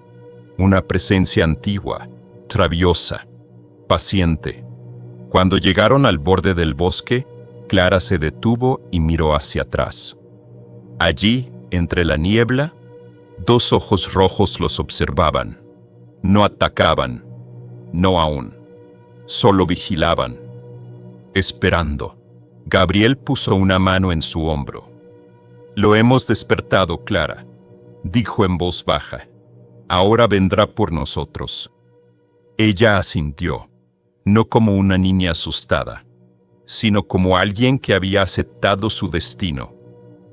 Una presencia antigua, rabiosa, paciente. Cuando llegaron al borde del bosque, Clara se detuvo y miró hacia atrás. Allí, entre la niebla, dos ojos rojos los observaban. No atacaban, no aún. Solo vigilaban, esperando. Gabriel puso una mano en su hombro. «Lo hemos despertado, Clara», dijo en voz baja. «Ahora vendrá por nosotros». Ella asintió, no como una niña asustada, sino como alguien que había aceptado su destino.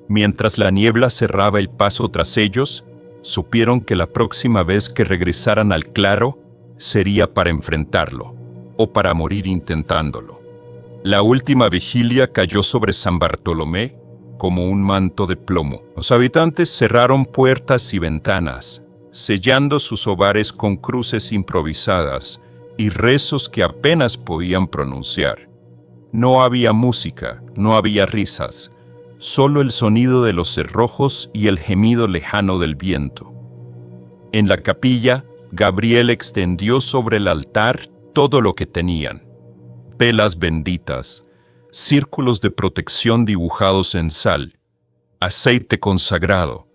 Mientras la niebla cerraba el paso tras ellos, supieron que la próxima vez que regresaran al claro sería para enfrentarlo, o para morir intentándolo. La última vigilia cayó sobre San Bartolomé como un manto de plomo. Los habitantes cerraron puertas y ventanas, sellando sus hogares con cruces improvisadas y rezos que apenas podían pronunciar. No había música, no había risas, solo el sonido de los cerrojos y el gemido lejano del viento. En la capilla, Gabriel extendió sobre el altar todo lo que tenían: velas benditas, círculos de protección dibujados en sal, aceite consagrado,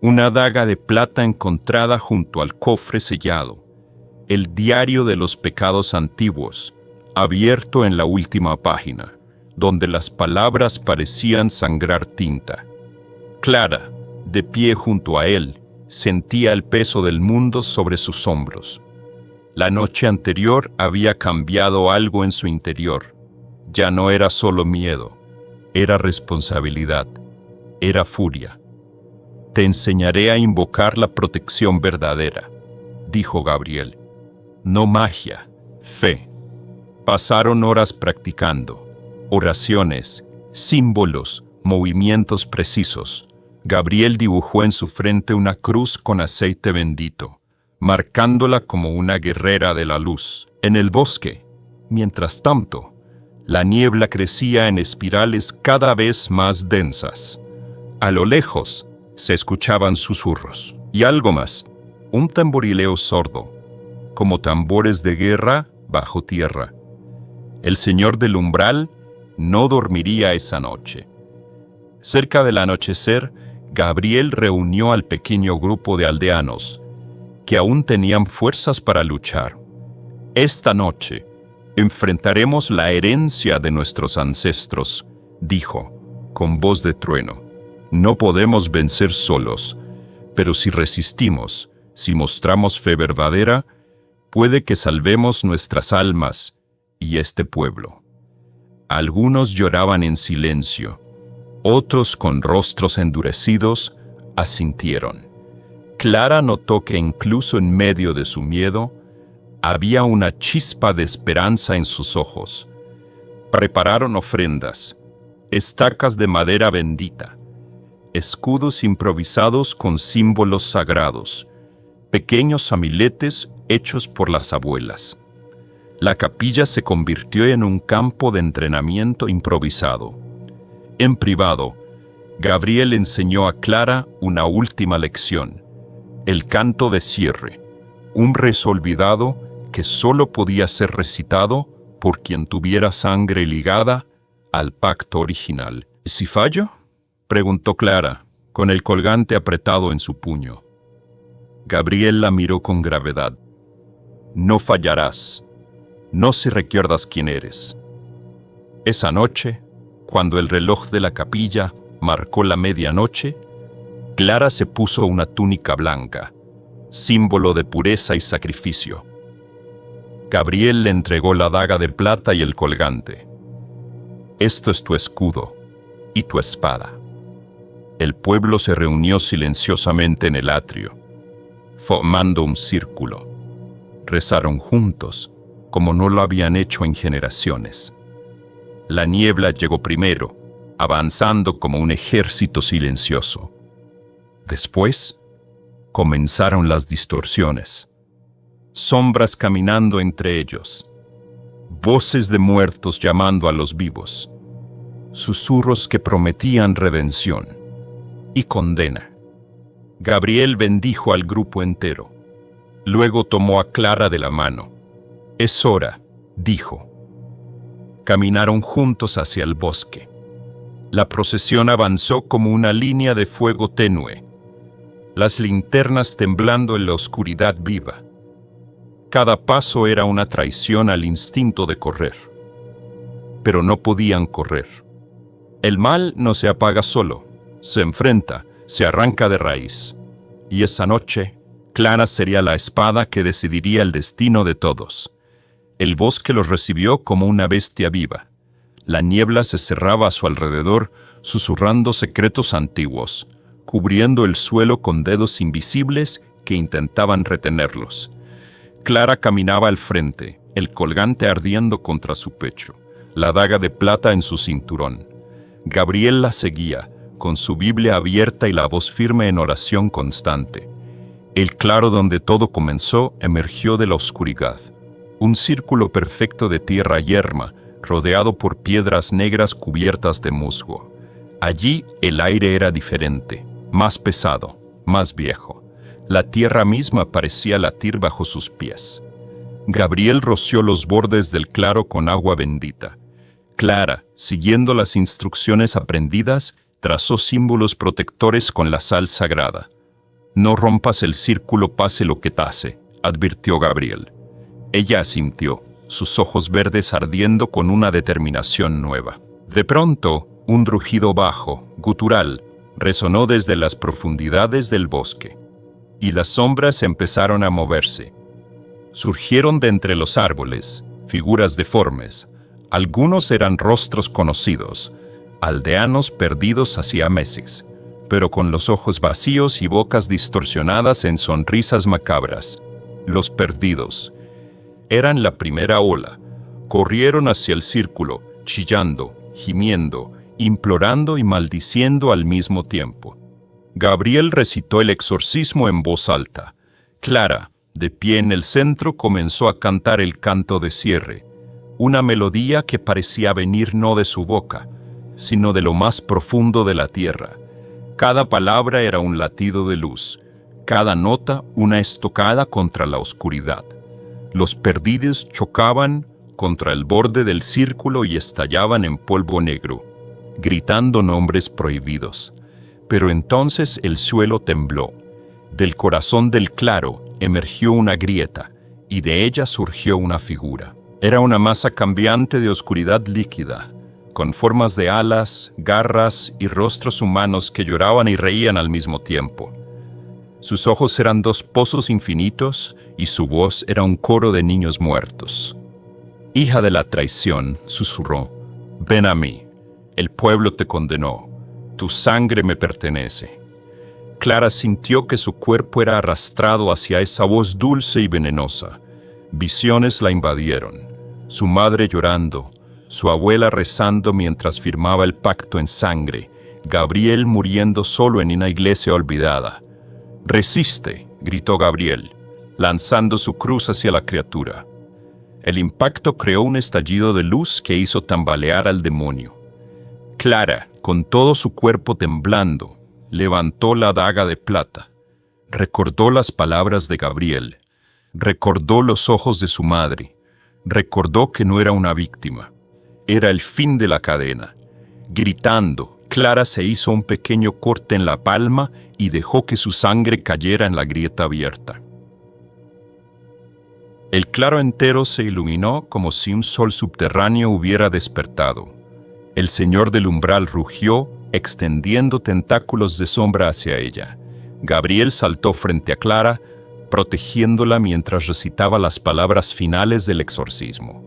una daga de plata encontrada junto al cofre sellado, el diario de los pecados antiguos, abierto en la última página, donde las palabras parecían sangrar tinta. Clara, de pie junto a él, sentía el peso del mundo sobre sus hombros. La noche anterior había cambiado algo en su interior. Ya no era solo miedo, era responsabilidad, era furia. «Te enseñaré a invocar la protección verdadera», dijo Gabriel. «No magia, fe». Pasaron horas practicando. Oraciones, símbolos, movimientos precisos. Gabriel dibujó en su frente una cruz con aceite bendito, marcándola como una guerrera de la luz. En el bosque, mientras tanto, la niebla crecía en espirales cada vez más densas. A lo lejos se escuchaban susurros. Y algo más, un tamborileo sordo, como tambores de guerra bajo tierra. El señor del umbral no dormiría esa noche. Cerca del anochecer, Gabriel reunió al pequeño grupo de aldeanos, que aún tenían fuerzas para luchar. «Esta noche enfrentaremos la herencia de nuestros ancestros», dijo, con voz de trueno. «No podemos vencer solos, pero si resistimos, si mostramos fe verdadera, puede que salvemos nuestras almas y este pueblo». Algunos lloraban en silencio, otros con rostros endurecidos asintieron. Clara notó que incluso en medio de su miedo, había una chispa de esperanza en sus ojos. Prepararon ofrendas, estacas de madera bendita, escudos improvisados con símbolos sagrados, pequeños amiletes hechos por las abuelas. La capilla se convirtió en un campo de entrenamiento improvisado. En privado, Gabriel enseñó a Clara una última lección, el canto de cierre, un rezo olvidado que solo podía ser recitado por quien tuviera sangre ligada al pacto original. ¿Si fallo?, preguntó Clara, con el colgante apretado en su puño. Gabriel la miró con gravedad. «No fallarás, no si recuerdas quién eres». Esa noche, cuando el reloj de la capilla marcó la medianoche, Clara se puso una túnica blanca, símbolo de pureza y sacrificio. Gabriel le entregó la daga de plata y el colgante. «Esto es tu escudo y tu espada». El pueblo se reunió silenciosamente en el atrio, formando un círculo. Rezaron juntos, como no lo habían hecho en generaciones. La niebla llegó primero, avanzando como un ejército silencioso. Después, comenzaron las distorsiones. Sombras caminando entre ellos. Voces de muertos llamando a los vivos. Susurros que prometían redención y condena. Gabriel bendijo al grupo entero. Luego tomó a Clara de la mano. «Es hora», dijo. Caminaron juntos hacia el bosque. La procesión avanzó como una línea de fuego tenue, las linternas temblando en la oscuridad viva. Cada paso era una traición al instinto de correr. Pero no podían correr. El mal no se apaga solo, se enfrenta, se arranca de raíz. Y esa noche, Clara sería la espada que decidiría el destino de todos. El bosque los recibió como una bestia viva. La niebla se cerraba a su alrededor, susurrando secretos antiguos, cubriendo el suelo con dedos invisibles que intentaban retenerlos. Clara caminaba al frente, el colgante ardiendo contra su pecho, la daga de plata en su cinturón. Gabriel la seguía, con su Biblia abierta y la voz firme en oración constante. El claro donde todo comenzó emergió de la oscuridad. Un círculo perfecto de tierra yerma, rodeado por piedras negras cubiertas de musgo. Allí el aire era diferente, más pesado, más viejo. La tierra misma parecía latir bajo sus pies. Gabriel roció los bordes del claro con agua bendita. Clara, siguiendo las instrucciones aprendidas, trazó símbolos protectores con la sal sagrada. «No rompas el círculo pase lo que pase», advirtió Gabriel. Ella asintió, sus ojos verdes ardiendo con una determinación nueva. De pronto, un rugido bajo, gutural, resonó desde las profundidades del bosque, y las sombras empezaron a moverse. Surgieron de entre los árboles figuras deformes. Algunos eran rostros conocidos, aldeanos perdidos hacía meses, pero con los ojos vacíos y bocas distorsionadas en sonrisas macabras. Los perdidos eran la primera ola. Corrieron hacia el círculo, chillando, gimiendo, implorando y maldiciendo al mismo tiempo. Gabriel recitó el exorcismo en voz alta. Clara, de pie en el centro, comenzó a cantar el canto de cierre, una melodía que parecía venir no de su boca, sino de lo más profundo de la tierra. Cada palabra era un latido de luz, cada nota una estocada contra la oscuridad. Los perdidos chocaban contra el borde del círculo y estallaban en polvo negro, gritando nombres prohibidos. Pero entonces el suelo tembló. Del corazón del claro emergió una grieta, y de ella surgió una figura. Era una masa cambiante de oscuridad líquida, con formas de alas, garras y rostros humanos que lloraban y reían al mismo tiempo. Sus ojos eran dos pozos infinitos, y su voz era un coro de niños muertos. «Hija de la traición», susurró, «ven a mí. El pueblo te condenó. Tu sangre me pertenece». Clara sintió que su cuerpo era arrastrado hacia esa voz dulce y venenosa. Visiones la invadieron. Su madre llorando, su abuela rezando mientras firmaba el pacto en sangre, Gabriel muriendo solo en una iglesia olvidada. «Resiste», gritó Gabriel, lanzando su cruz hacia la criatura. El impacto creó un estallido de luz que hizo tambalear al demonio. Clara, con todo su cuerpo temblando, levantó la daga de plata. Recordó las palabras de Gabriel. Recordó los ojos de su madre. Recordó que no era una víctima. Era el fin de la cadena. Gritando, Clara se hizo un pequeño corte en la palma y dejó que su sangre cayera en la grieta abierta. El claro entero se iluminó como si un sol subterráneo hubiera despertado. El señor del umbral rugió, extendiendo tentáculos de sombra hacia ella. Gabriel saltó frente a Clara, protegiéndola mientras recitaba las palabras finales del exorcismo.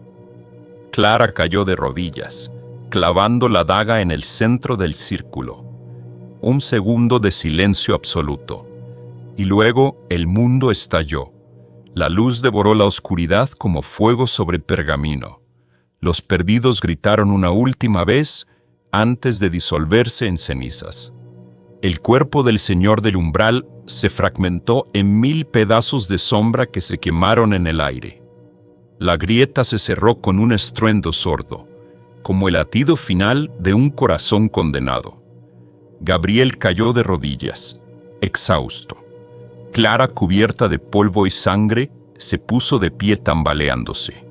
Clara cayó de rodillas, clavando la daga en el centro del círculo. Un segundo de silencio absoluto. Y luego el mundo estalló. La luz devoró la oscuridad como fuego sobre pergamino. Los perdidos gritaron una última vez antes de disolverse en cenizas. El cuerpo del señor del umbral se fragmentó en 1000 pedazos de sombra que se quemaron en el aire. La grieta se cerró con un estruendo sordo, como el latido final de un corazón condenado. Gabriel cayó de rodillas, exhausto. Clara, cubierta de polvo y sangre, se puso de pie tambaleándose.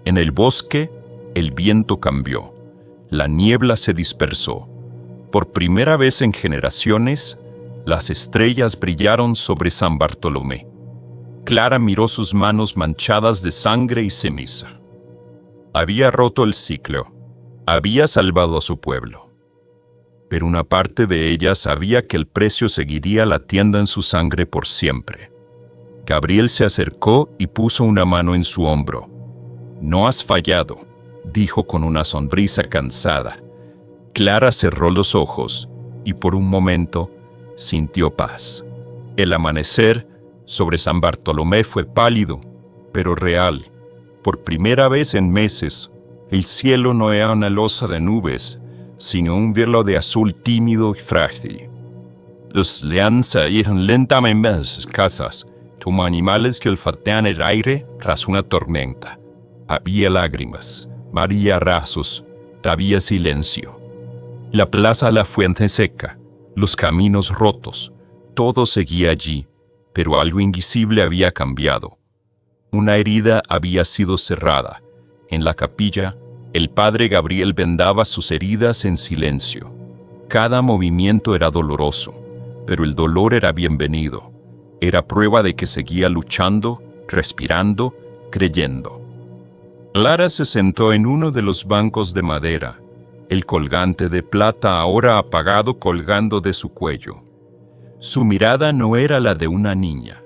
En el bosque, el viento cambió. La niebla se dispersó. Por primera vez en generaciones, las estrellas brillaron sobre San Bartolomé. Clara miró sus manos manchadas de sangre y ceniza. Había roto el ciclo. Había salvado a su pueblo. Pero una parte de ella sabía que el precio seguiría latiendo en su sangre por siempre. Gabriel se acercó y puso una mano en su hombro. «No has fallado», dijo con una sonrisa cansada. Clara cerró los ojos y por un momento sintió paz. El amanecer sobre San Bartolomé fue pálido, pero real. Por primera vez en meses, el cielo no era una losa de nubes, sino un velo de azul tímido y frágil. Los leones salieron lentamente de sus casas, como animales que olfatean el aire tras una tormenta. Había lágrimas, había abrazos, había silencio. La plaza, la fuente seca, los caminos rotos, todo seguía allí, pero algo invisible había cambiado. Una herida había sido cerrada. En la capilla, el padre Gabriel vendaba sus heridas en silencio. Cada movimiento era doloroso, pero el dolor era bienvenido. Era prueba de que seguía luchando, respirando, creyendo. Clara se sentó en uno de los bancos de madera, el colgante de plata ahora apagado colgando de su cuello. Su mirada no era la de una niña,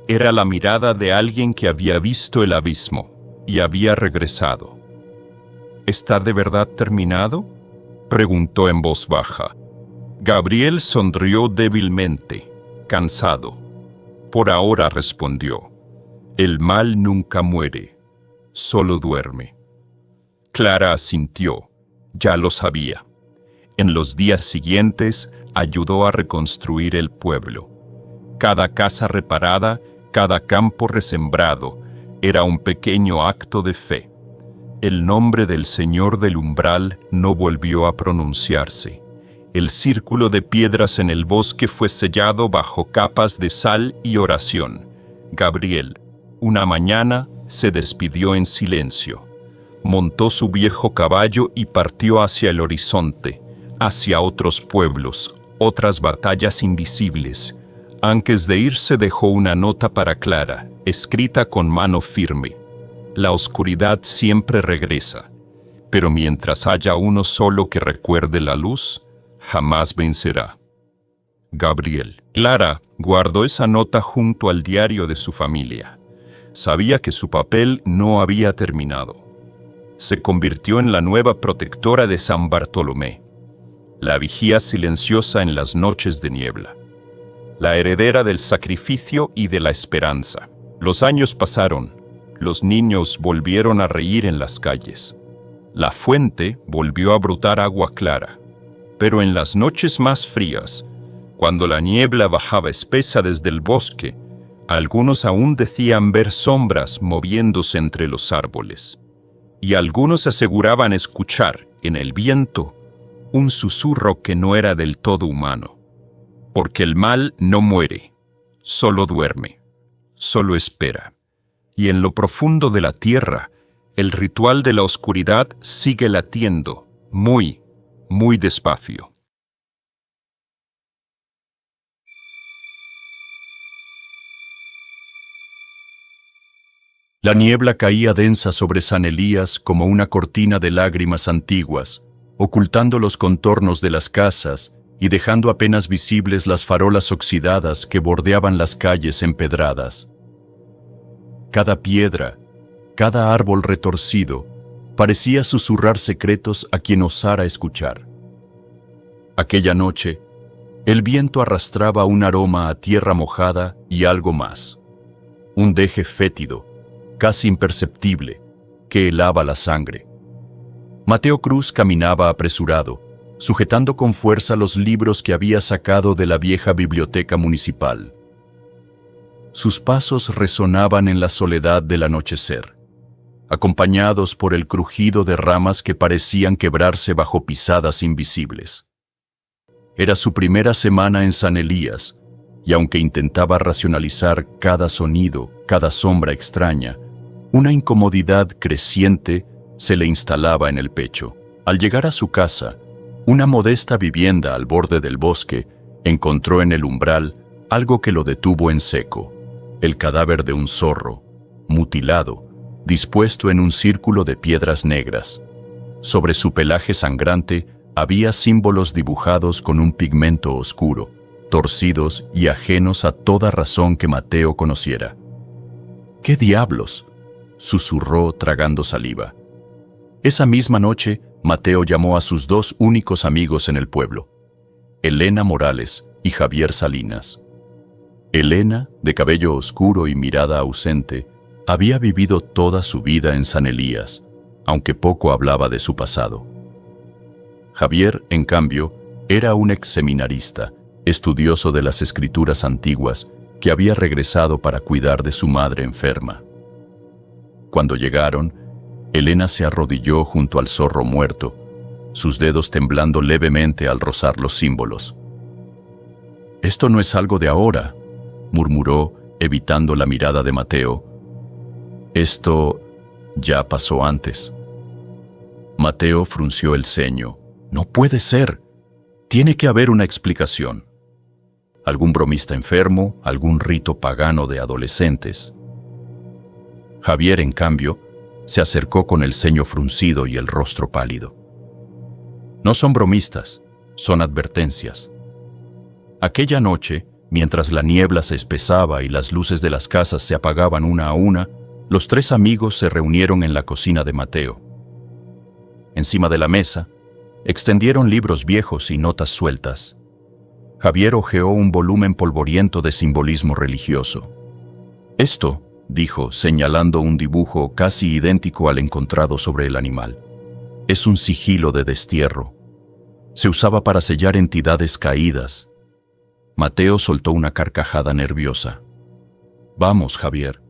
era la mirada de alguien que había visto el abismo y había regresado. ¿Está de verdad terminado?, preguntó en voz baja. Gabriel sonrió débilmente, cansado. Por ahora, respondió. El mal nunca muere, solo duerme. Clara asintió. Ya lo sabía. En los días siguientes ayudó a reconstruir el pueblo. Cada casa reparada, cada campo resembrado, era un pequeño acto de fe. El nombre del Señor del umbral no volvió a pronunciarse. El círculo de piedras en el bosque fue sellado bajo capas de sal y oración. Gabriel, una mañana, se despidió en silencio. Montó su viejo caballo y partió hacia el horizonte, hacia otros pueblos, otras batallas invisibles. Antes de irse dejó una nota para Clara, escrita con mano firme. La oscuridad siempre regresa, pero mientras haya uno solo que recuerde la luz, jamás vencerá. Gabriel. Clara guardó esa nota junto al diario de su familia. Sabía que su papel no había terminado. Se convirtió en la nueva protectora de San Bartolomé, la vigía silenciosa en las noches de niebla, la heredera del sacrificio y de la esperanza. Los años pasaron, los niños volvieron a reír en las calles. La fuente volvió a brotar agua clara, pero en las noches más frías, cuando la niebla bajaba espesa desde el bosque, algunos aún decían ver sombras moviéndose entre los árboles. Y algunos aseguraban escuchar, en el viento, un susurro que no era del todo humano. Porque el mal no muere, solo duerme, solo espera. Y en lo profundo de la tierra, el ritual de la oscuridad sigue latiendo, muy, muy despacio. La niebla caía densa sobre San Elías como una cortina de lágrimas antiguas, ocultando los contornos de las casas y dejando apenas visibles las farolas oxidadas que bordeaban las calles empedradas. Cada piedra, cada árbol retorcido, parecía susurrar secretos a quien osara escuchar. Aquella noche, el viento arrastraba un aroma a tierra mojada y algo más, un deje fétido, casi imperceptible, que helaba la sangre. Mateo Cruz caminaba apresurado, sujetando con fuerza los libros que había sacado de la vieja biblioteca municipal. Sus pasos resonaban en la soledad del anochecer, acompañados por el crujido de ramas que parecían quebrarse bajo pisadas invisibles. Era su primera semana en San Elías, y aunque intentaba racionalizar cada sonido, cada sombra extraña, una incomodidad creciente se le instalaba en el pecho. Al llegar a su casa, una modesta vivienda al borde del bosque, encontró en el umbral algo que lo detuvo en seco: el cadáver de un zorro, mutilado, dispuesto en un círculo de piedras negras. Sobre su pelaje sangrante había símbolos dibujados con un pigmento oscuro, torcidos y ajenos a toda razón que Mateo conociera. ¿Qué diablos?, susurró tragando saliva. Esa misma noche, Mateo llamó a sus dos únicos amigos en el pueblo, Elena Morales y Javier Salinas. Elena, de cabello oscuro y mirada ausente, había vivido toda su vida en San Elías, aunque poco hablaba de su pasado. Javier, en cambio, era un exseminarista, estudioso de las escrituras antiguas, que había regresado para cuidar de su madre enferma. Cuando llegaron, Elena se arrodilló junto al zorro muerto, sus dedos temblando levemente al rozar los símbolos. «Esto no es algo de ahora», murmuró, evitando la mirada de Mateo. «Esto ya pasó antes». Mateo frunció el ceño. «No puede ser. Tiene que haber una explicación. Algún bromista enfermo, algún rito pagano de adolescentes». Javier, en cambio, se acercó con el ceño fruncido y el rostro pálido. No son bromistas, son advertencias. Aquella noche, mientras la niebla se espesaba y las luces de las casas se apagaban una a una, los tres amigos se reunieron en la cocina de Mateo. Encima de la mesa, extendieron libros viejos y notas sueltas. Javier hojeó un volumen polvoriento de simbolismo religioso. «Esto», dijo, señalando un dibujo casi idéntico al encontrado sobre el animal, «es un sigilo de destierro. Se usaba para sellar entidades caídas». Mateo soltó una carcajada nerviosa. «Vamos, Javier,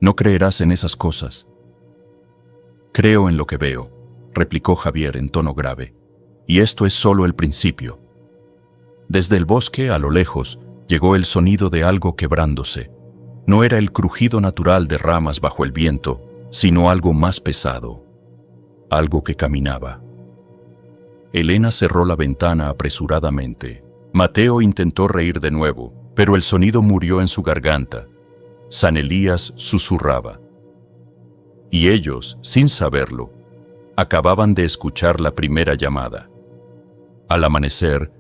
no creerás en esas cosas». «Creo en lo que veo», replicó Javier en tono grave, «y esto es solo el principio». Desde el bosque, a lo lejos, llegó el sonido de algo quebrándose. No era el crujido natural de ramas bajo el viento, sino algo más pesado, algo que caminaba. Elena cerró la ventana apresuradamente. Mateo intentó reír de nuevo, pero el sonido murió en su garganta. San Elías susurraba. Y ellos, sin saberlo, acababan de escuchar la primera llamada. Al amanecer,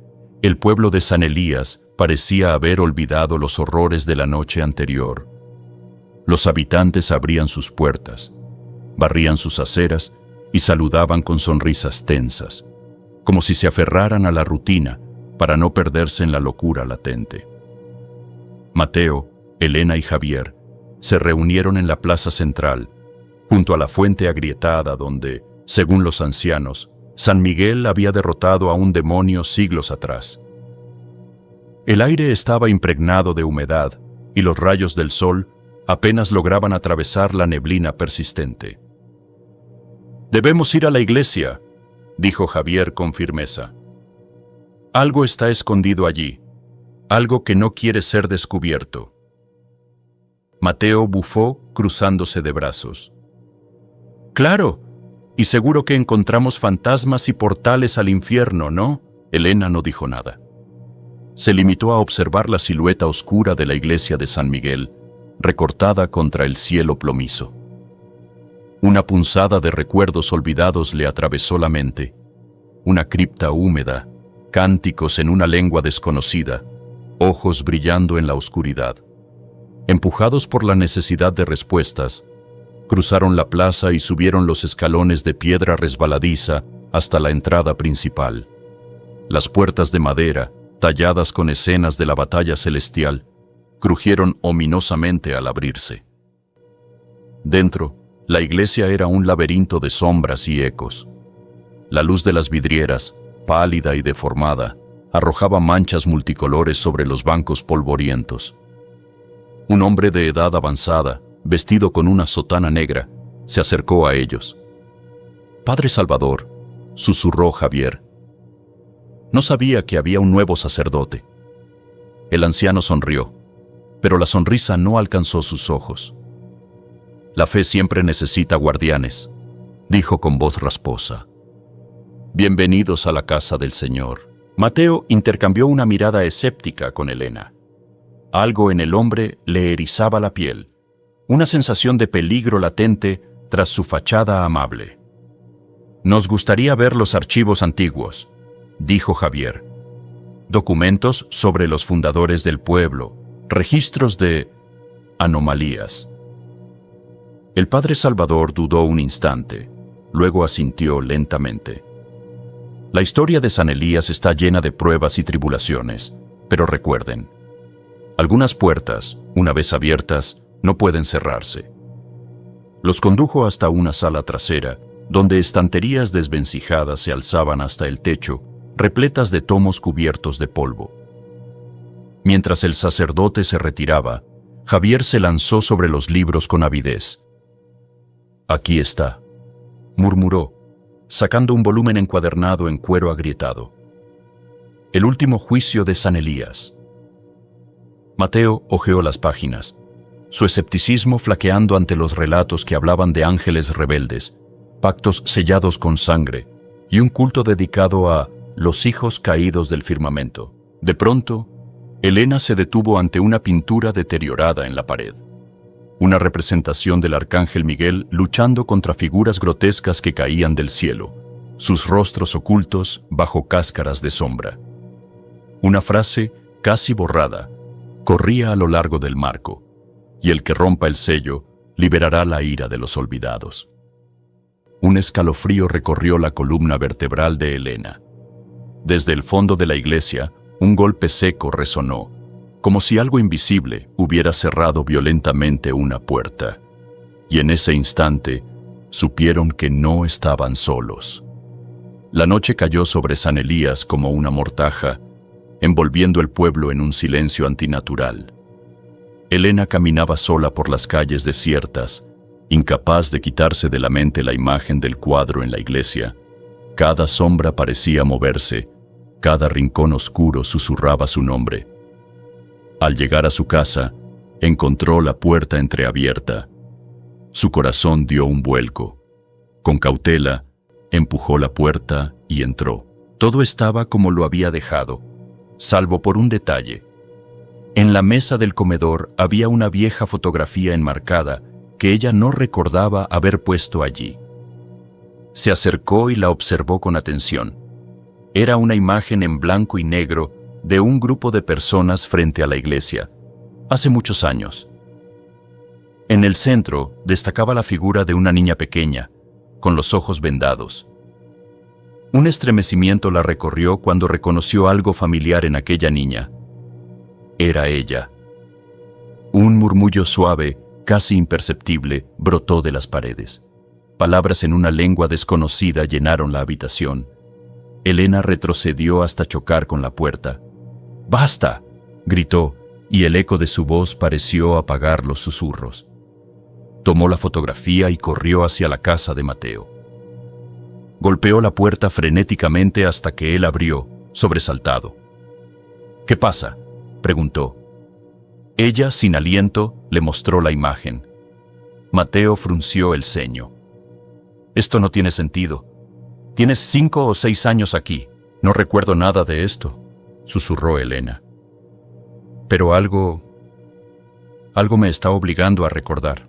el pueblo de San Elías parecía haber olvidado los horrores de la noche anterior. Los habitantes abrían sus puertas, barrían sus aceras y saludaban con sonrisas tensas, como si se aferraran a la rutina para no perderse en la locura latente. Mateo, Elena y Javier se reunieron en la plaza central, junto a la fuente agrietada donde, según los ancianos, San Miguel había derrotado a un demonio siglos atrás. El aire estaba impregnado de humedad y los rayos del sol apenas lograban atravesar la neblina persistente. «Debemos ir a la iglesia», dijo Javier con firmeza. «Algo está escondido allí, algo que no quiere ser descubierto». Mateo bufó cruzándose de brazos. «Claro, y seguro que encontramos fantasmas y portales al infierno, ¿no?» Elena no dijo nada. Se limitó a observar la silueta oscura de la iglesia de San Miguel, recortada contra el cielo plomizo. Una punzada de recuerdos olvidados le atravesó la mente. Una cripta húmeda, cánticos en una lengua desconocida, ojos brillando en la oscuridad. Empujados por la necesidad de respuestas, cruzaron la plaza y subieron los escalones de piedra resbaladiza hasta la entrada principal. Las puertas de madera, talladas con escenas de la batalla celestial, crujieron ominosamente al abrirse. Dentro, la iglesia era un laberinto de sombras y ecos. La luz de las vidrieras, pálida y deformada, arrojaba manchas multicolores sobre los bancos polvorientos. Un hombre de edad avanzada, vestido con una sotana negra, se acercó a ellos. «Padre Salvador», susurró Javier. No sabía que había un nuevo sacerdote. El anciano sonrió, pero la sonrisa no alcanzó sus ojos. «La fe siempre necesita guardianes», dijo con voz rasposa. «Bienvenidos a la casa del Señor». Mateo intercambió una mirada escéptica con Elena. Algo en el hombre le erizaba la piel, una sensación de peligro latente tras su fachada amable. «Nos gustaría ver los archivos antiguos», dijo Javier. «Documentos sobre los fundadores del pueblo, registros de anomalías». El padre Salvador dudó un instante, luego asintió lentamente. La historia de San Elías está llena de pruebas y tribulaciones, pero recuerden, algunas puertas, una vez abiertas, no pueden cerrarse. Los condujo hasta una sala trasera, donde estanterías desvencijadas se alzaban hasta el techo, repletas de tomos cubiertos de polvo. Mientras el sacerdote se retiraba, Javier se lanzó sobre los libros con avidez. «Aquí está», murmuró, sacando un volumen encuadernado en cuero agrietado. «El último juicio de San Elías». Mateo hojeó las páginas, su escepticismo flaqueando ante los relatos que hablaban de ángeles rebeldes, pactos sellados con sangre y un culto dedicado a los hijos caídos del firmamento. De pronto, Elena se detuvo ante una pintura deteriorada en la pared. Una representación del arcángel Miguel luchando contra figuras grotescas que caían del cielo, sus rostros ocultos bajo cáscaras de sombra. Una frase, casi borrada, corría a lo largo del marco, y el que rompa el sello liberará la ira de los olvidados. Un escalofrío recorrió la columna vertebral de Elena. Desde el fondo de la iglesia, un golpe seco resonó, como si algo invisible hubiera cerrado violentamente una puerta. Y en ese instante, supieron que no estaban solos. La noche cayó sobre San Elías como una mortaja, envolviendo el pueblo en un silencio antinatural. Elena caminaba sola por las calles desiertas, incapaz de quitarse de la mente la imagen del cuadro en la iglesia. Cada sombra parecía moverse, cada rincón oscuro susurraba su nombre. Al llegar a su casa, encontró la puerta entreabierta. Su corazón dio un vuelco. Con cautela, empujó la puerta y entró. Todo estaba como lo había dejado, salvo por un detalle. En la mesa del comedor había una vieja fotografía enmarcada que ella no recordaba haber puesto allí. Se acercó y la observó con atención. Era una imagen en blanco y negro de un grupo de personas frente a la iglesia, hace muchos años. En el centro destacaba la figura de una niña pequeña, con los ojos vendados. Un estremecimiento la recorrió cuando reconoció algo familiar en aquella niña. Era ella. Un murmullo suave, casi imperceptible, brotó de las paredes. Palabras en una lengua desconocida llenaron la habitación. Elena retrocedió hasta chocar con la puerta. ¡Basta!, gritó, y el eco de su voz pareció apagar los susurros. Tomó la fotografía y corrió hacia la casa de Mateo. Golpeó la puerta frenéticamente hasta que él abrió, sobresaltado. «¿Qué pasa?», preguntó. Ella, sin aliento, le mostró la imagen. Mateo frunció el ceño. «Esto no tiene sentido. Tienes 5 o 6 años aquí. No recuerdo nada de esto», susurró Elena. «Pero algo me está obligando a recordar».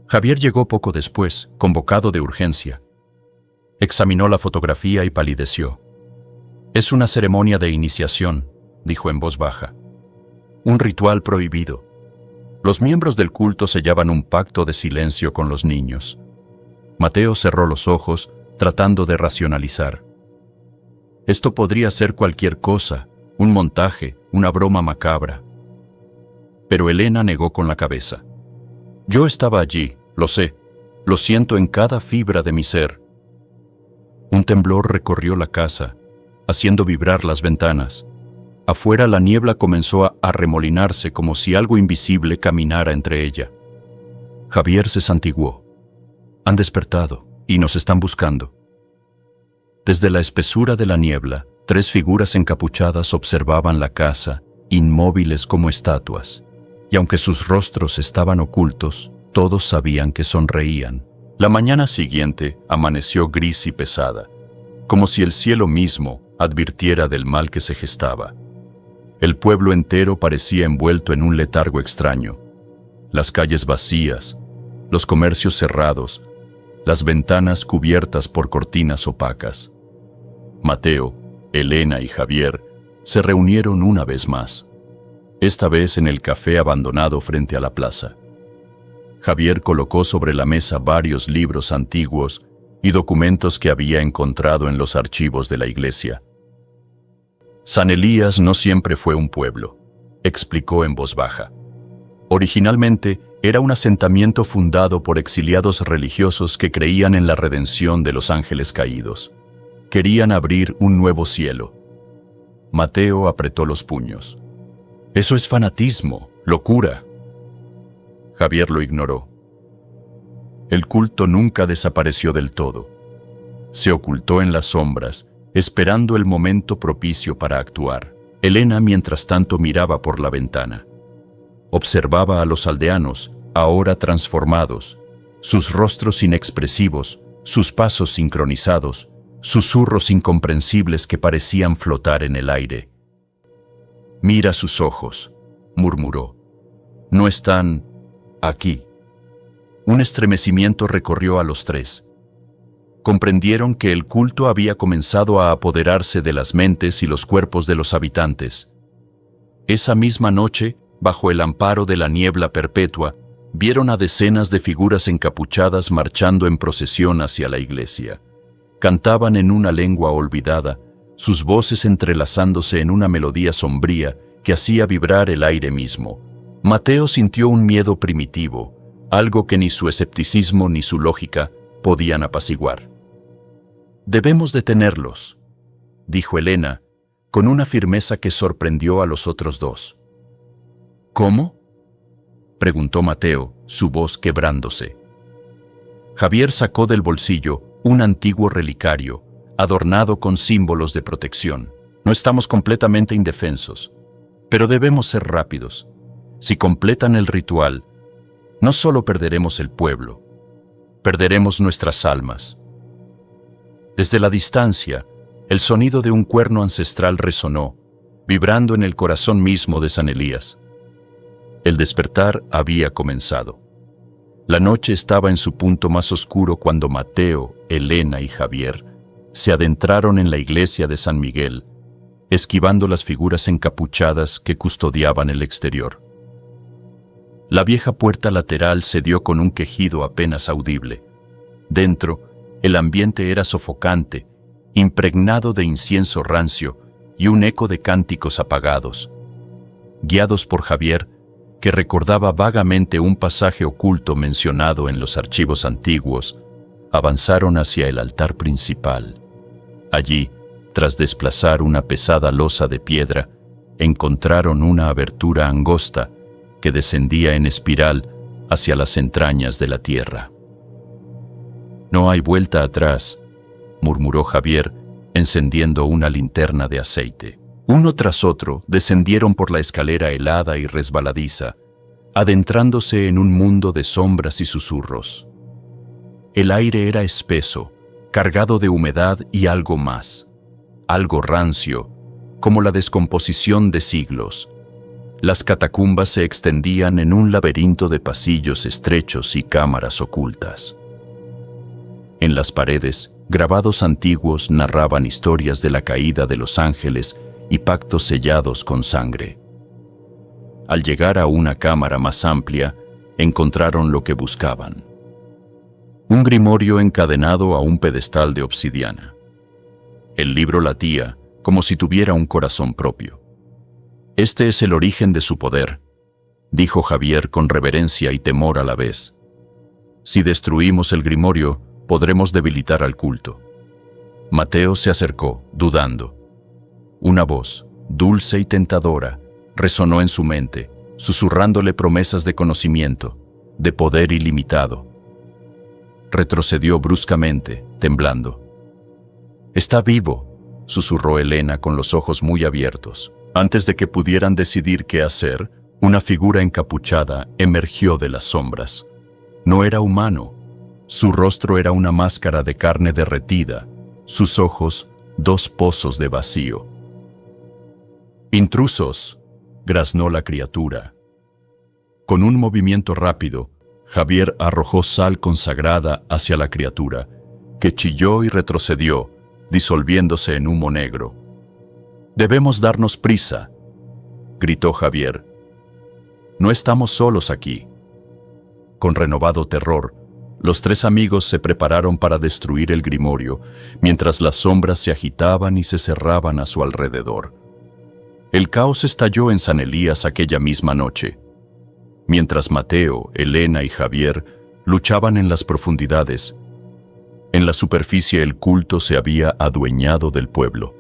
Javier llegó poco después, convocado de urgencia. Examinó la fotografía y palideció. «Es una ceremonia de iniciación», dijo en voz baja. «Un ritual prohibido. Los miembros del culto sellaban un pacto de silencio con los niños». Mateo cerró los ojos, tratando de racionalizar. Esto podría ser cualquier cosa, un montaje, una broma macabra. Pero Elena negó con la cabeza. «Yo estaba allí, lo sé, lo siento en cada fibra de mi ser». Un temblor recorrió la casa, haciendo vibrar las ventanas. Afuera la niebla comenzó a arremolinarse como si algo invisible caminara entre ella. Javier se santiguó. «Han despertado y nos están buscando». Desde la espesura de la niebla, 3 figuras encapuchadas observaban la casa, inmóviles como estatuas, y aunque sus rostros estaban ocultos, todos sabían que sonreían. La mañana siguiente amaneció gris y pesada, como si el cielo mismo advirtiera del mal que se gestaba. El pueblo entero parecía envuelto en un letargo extraño. Las calles vacías, los comercios cerrados, las ventanas cubiertas por cortinas opacas. Mateo, Elena y Javier se reunieron una vez más, esta vez en el café abandonado frente a la plaza. Javier colocó sobre la mesa varios libros antiguos y documentos que había encontrado en los archivos de la iglesia. San Elías no siempre fue un pueblo, explicó en voz baja. Originalmente era un asentamiento fundado por exiliados religiosos que creían en la redención de los ángeles caídos. Querían abrir un nuevo cielo. Mateo apretó los puños. «Eso es fanatismo, locura». Javier lo ignoró. El culto nunca desapareció del todo. Se ocultó en las sombras, esperando el momento propicio para actuar. Elena, mientras tanto, miraba por la ventana. Observaba a los aldeanos, ahora transformados, sus rostros inexpresivos, sus pasos sincronizados, susurros incomprensibles que parecían flotar en el aire. «Mira sus ojos», murmuró. «No están aquí». Un estremecimiento recorrió a los 3. comprendieron que el culto había comenzado a apoderarse de las mentes y los cuerpos de los habitantes. Esa misma noche, bajo el amparo de la niebla perpetua, vieron a decenas de figuras encapuchadas marchando en procesión hacia la iglesia. Cantaban en una lengua olvidada, sus voces entrelazándose en una melodía sombría que hacía vibrar el aire mismo. Mateo sintió un miedo primitivo, algo que ni su escepticismo ni su lógica podían apaciguar. «Debemos detenerlos», dijo Elena, con una firmeza que sorprendió a los otros dos. «¿Cómo?», preguntó Mateo, su voz quebrándose. Javier sacó del bolsillo un antiguo relicario, adornado con símbolos de protección. «No estamos completamente indefensos, pero debemos ser rápidos. Si completan el ritual, no solo perderemos el pueblo, perderemos nuestras almas». Desde la distancia, el sonido de un cuerno ancestral resonó, vibrando en el corazón mismo de San Elías. El despertar había comenzado. La noche estaba en su punto más oscuro cuando Mateo, Elena y Javier se adentraron en la iglesia de San Miguel, esquivando las figuras encapuchadas que custodiaban el exterior. La vieja puerta lateral se dio con un quejido apenas audible. Dentro, el ambiente era sofocante, impregnado de incienso rancio y un eco de cánticos apagados. Guiados por Javier, que recordaba vagamente un pasaje oculto mencionado en los archivos antiguos, avanzaron hacia el altar principal. Allí, tras desplazar una pesada losa de piedra, encontraron una abertura angosta que descendía en espiral hacia las entrañas de la tierra. «No hay vuelta atrás», murmuró Javier, encendiendo una linterna de aceite. Uno tras otro descendieron por la escalera helada y resbaladiza, adentrándose en un mundo de sombras y susurros. El aire era espeso, cargado de humedad y algo más, algo rancio, como la descomposición de siglos. Las catacumbas se extendían en un laberinto de pasillos estrechos y cámaras ocultas. En las paredes, grabados antiguos narraban historias de la caída de los ángeles y pactos sellados con sangre. Al llegar a una cámara más amplia, encontraron lo que buscaban: un grimorio encadenado a un pedestal de obsidiana. El libro latía como si tuviera un corazón propio. «Este es el origen de su poder», dijo Javier con reverencia y temor a la vez. «Si destruimos el grimorio, podremos debilitar al culto». Mateo se acercó, dudando. Una voz, dulce y tentadora, resonó en su mente, susurrándole promesas de conocimiento, de poder ilimitado. Retrocedió bruscamente, temblando. «Está vivo», susurró Elena con los ojos muy abiertos. Antes de que pudieran decidir qué hacer, una figura encapuchada emergió de las sombras. No era humano. Su rostro era una máscara de carne derretida, sus ojos, dos pozos de vacío. «Intrusos», graznó la criatura. Con un movimiento rápido, Javier arrojó sal consagrada hacia la criatura, que chilló y retrocedió, disolviéndose en humo negro. «Debemos darnos prisa», gritó Javier. «No estamos solos aquí». Con renovado terror, los tres amigos se prepararon para destruir el grimorio, mientras las sombras se agitaban y se cerraban a su alrededor. El caos estalló en San Elías aquella misma noche. Mientras Mateo, Elena y Javier luchaban en las profundidades, en la superficie el culto se había adueñado del pueblo.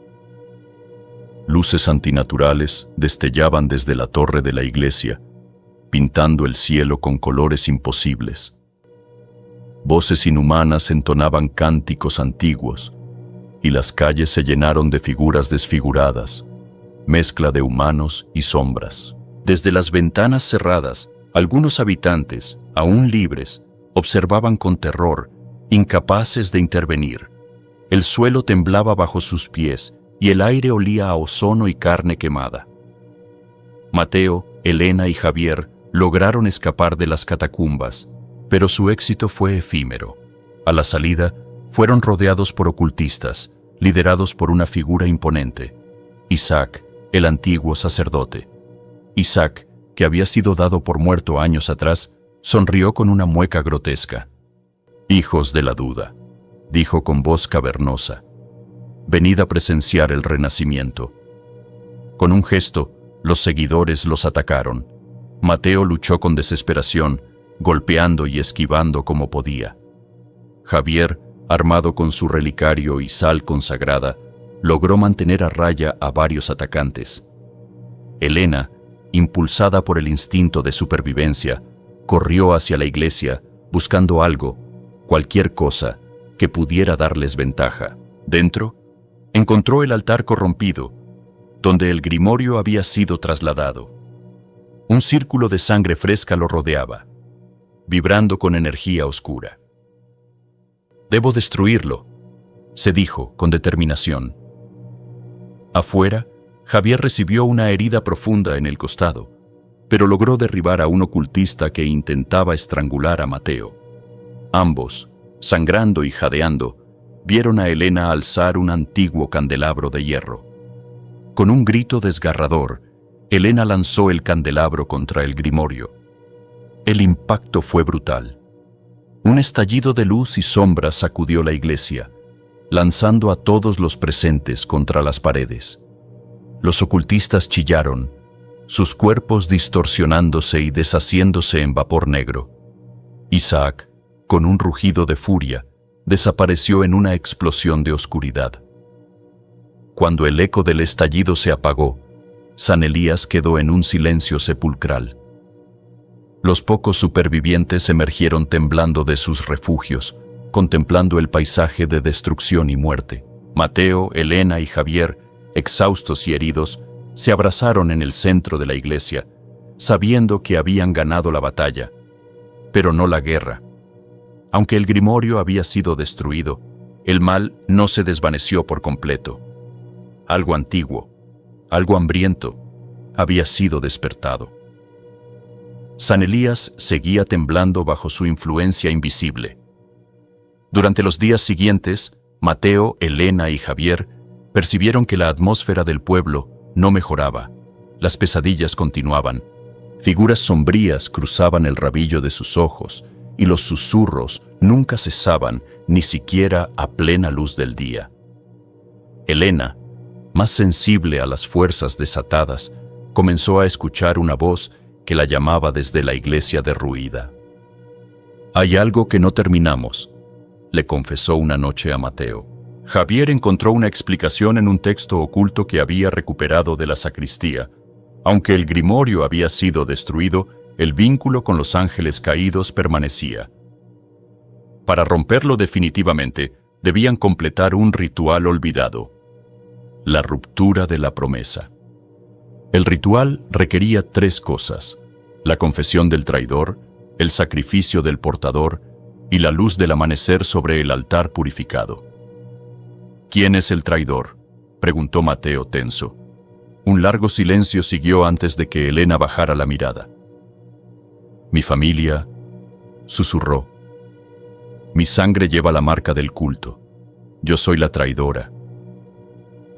Luces antinaturales destellaban desde la torre de la iglesia, pintando el cielo con colores imposibles. Voces inhumanas entonaban cánticos antiguos, y las calles se llenaron de figuras desfiguradas, mezcla de humanos y sombras. Desde las ventanas cerradas, algunos habitantes, aún libres, observaban con terror, incapaces de intervenir. El suelo temblaba bajo sus pies y el aire olía a ozono y carne quemada. Mateo, Elena y Javier lograron escapar de las catacumbas, pero su éxito fue efímero. A la salida, fueron rodeados por ocultistas, liderados por una figura imponente, Isaac, el antiguo sacerdote. Isaac, que había sido dado por muerto años atrás, sonrió con una mueca grotesca. «Hijos de la duda», dijo con voz cavernosa, «venid a presenciar el renacimiento». Con un gesto, los seguidores los atacaron. Mateo luchó con desesperación, golpeando y esquivando como podía. Javier, armado con su relicario y sal consagrada, logró mantener a raya a varios atacantes. Elena, impulsada por el instinto de supervivencia, corrió hacia la iglesia buscando algo, cualquier cosa, que pudiera darles ventaja. Dentro, encontró el altar corrompido, donde el grimorio había sido trasladado. Un círculo de sangre fresca lo rodeaba, vibrando con energía oscura. «Debo destruirlo», se dijo con determinación. Afuera, Javier recibió una herida profunda en el costado, pero logró derribar a un ocultista que intentaba estrangular a Mateo. Ambos, sangrando y jadeando, vieron a Elena alzar un antiguo candelabro de hierro. Con un grito desgarrador, Elena lanzó el candelabro contra el grimorio. El impacto fue brutal. Un estallido de luz y sombra sacudió la iglesia, lanzando a todos los presentes contra las paredes. Los ocultistas chillaron, sus cuerpos distorsionándose y deshaciéndose en vapor negro. Isaac, con un rugido de furia, desapareció en una explosión de oscuridad. Cuando el eco del estallido se apagó, San Elías quedó en un silencio sepulcral. Los pocos supervivientes emergieron temblando de sus refugios, contemplando el paisaje de destrucción y muerte. Mateo, Elena y Javier, exhaustos y heridos, se abrazaron en el centro de la iglesia, sabiendo que habían ganado la batalla, pero no la guerra. Aunque el grimorio había sido destruido, el mal no se desvaneció por completo. Algo antiguo, algo hambriento, había sido despertado. San Elías seguía temblando bajo su influencia invisible. Durante los días siguientes, Mateo, Elena y Javier percibieron que la atmósfera del pueblo no mejoraba. Las pesadillas continuaban. Figuras sombrías cruzaban el rabillo de sus ojos y los susurros nunca cesaban, ni siquiera a plena luz del día. Elena, más sensible a las fuerzas desatadas, comenzó a escuchar una voz que la llamaba desde la iglesia derruida. «Hay algo que no terminamos», le confesó una noche a Mateo. Javier encontró una explicación en un texto oculto que había recuperado de la sacristía. Aunque el grimorio había sido destruido, el vínculo con los ángeles caídos permanecía. Para romperlo definitivamente, debían completar un ritual olvidado: la ruptura de la promesa. El ritual requería 3 cosas: la confesión del traidor, el sacrificio del portador y la luz del amanecer sobre el altar purificado. «¿Quién es el traidor?», preguntó Mateo tenso. Un largo silencio siguió antes de que Elena bajara la mirada. «Mi familia», susurró. «Mi sangre lleva la marca del culto. Yo soy la traidora».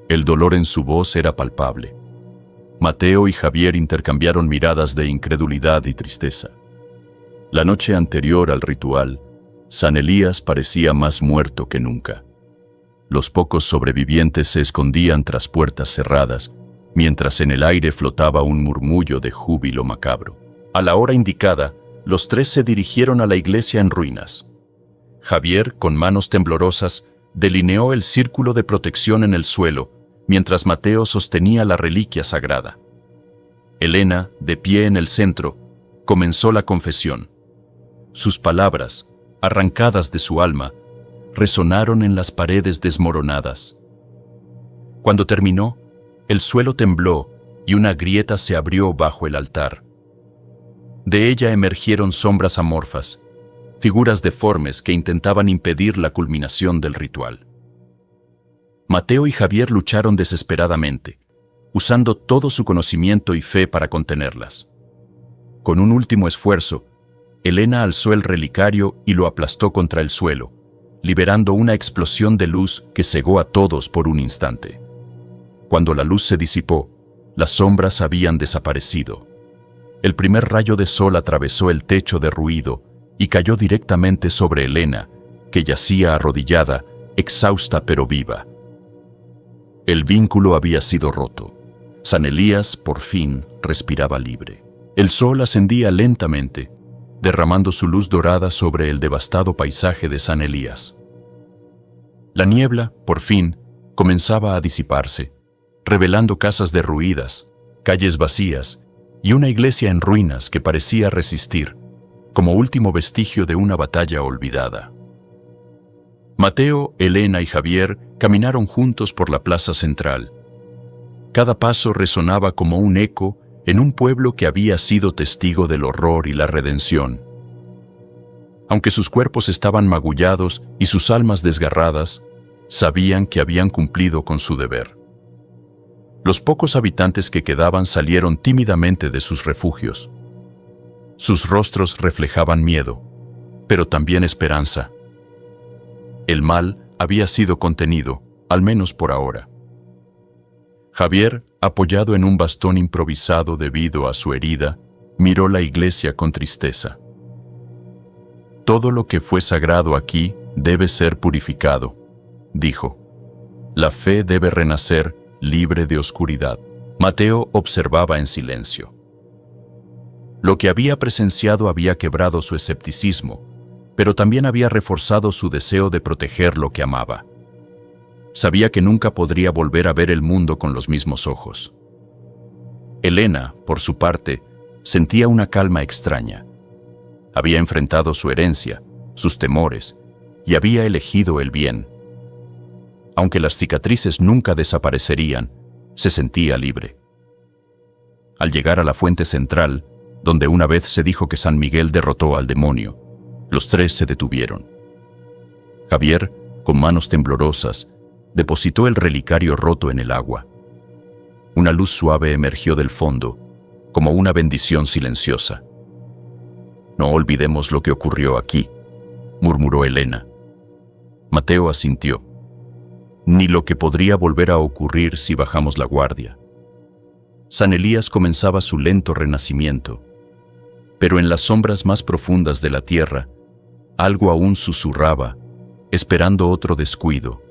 El dolor en su voz era palpable. Mateo y Javier intercambiaron miradas de incredulidad y tristeza. La noche anterior al ritual, San Elías parecía más muerto que nunca. Los pocos sobrevivientes se escondían tras puertas cerradas, mientras en el aire flotaba un murmullo de júbilo macabro. A la hora indicada, los 3 se dirigieron a la iglesia en ruinas. Javier, con manos temblorosas, delineó el círculo de protección en el suelo, mientras Mateo sostenía la reliquia sagrada. Elena, de pie en el centro, comenzó la confesión. Sus palabras, arrancadas de su alma, resonaron en las paredes desmoronadas. Cuando terminó, el suelo tembló y una grieta se abrió bajo el altar. De ella emergieron sombras amorfas, figuras deformes que intentaban impedir la culminación del ritual. Mateo y Javier lucharon desesperadamente, usando todo su conocimiento y fe para contenerlas. Con un último esfuerzo, Elena alzó el relicario y lo aplastó contra el suelo, liberando una explosión de luz que cegó a todos por un instante. Cuando la luz se disipó, las sombras habían desaparecido. El primer rayo de sol atravesó el techo derruido y cayó directamente sobre Elena, que yacía arrodillada, exhausta pero viva. El vínculo había sido roto. San Elías, por fin, respiraba libre. El sol ascendía lentamente, derramando su luz dorada sobre el devastado paisaje de San Elías. La niebla, por fin, comenzaba a disiparse, revelando casas derruidas, calles vacías y una iglesia en ruinas que parecía resistir, como último vestigio de una batalla olvidada. Mateo, Elena y Javier caminaron juntos por la plaza central. Cada paso resonaba como un eco en un pueblo que había sido testigo del horror y la redención. Aunque sus cuerpos estaban magullados y sus almas desgarradas, sabían que habían cumplido con su deber. Los pocos habitantes que quedaban salieron tímidamente de sus refugios. Sus rostros reflejaban miedo, pero también esperanza. El mal había sido contenido, al menos por ahora. Javier, apoyado en un bastón improvisado debido a su herida, miró la iglesia con tristeza. Todo lo que fue sagrado aquí debe ser purificado, dijo. La fe debe renacer libre de oscuridad. Mateo observaba en silencio. Lo que había presenciado había quebrado su escepticismo, pero también había reforzado su deseo de proteger lo que amaba. Sabía que nunca podría volver a ver el mundo con los mismos ojos. Elena, por su parte, sentía una calma extraña. Había enfrentado su herencia, sus temores, y había elegido el bien. Aunque las cicatrices nunca desaparecerían, se sentía libre. Al llegar a la fuente central, donde una vez se dijo que San Miguel derrotó al demonio, los tres se detuvieron. Javier, con manos temblorosas, depositó el relicario roto en el agua. Una luz suave emergió del fondo, como una bendición silenciosa. «No olvidemos lo que ocurrió aquí», murmuró Elena. Mateo asintió. «Ni lo que podría volver a ocurrir si bajamos la guardia». San Elías comenzaba su lento renacimiento, pero en las sombras más profundas de la tierra, algo aún susurraba, esperando otro descuido,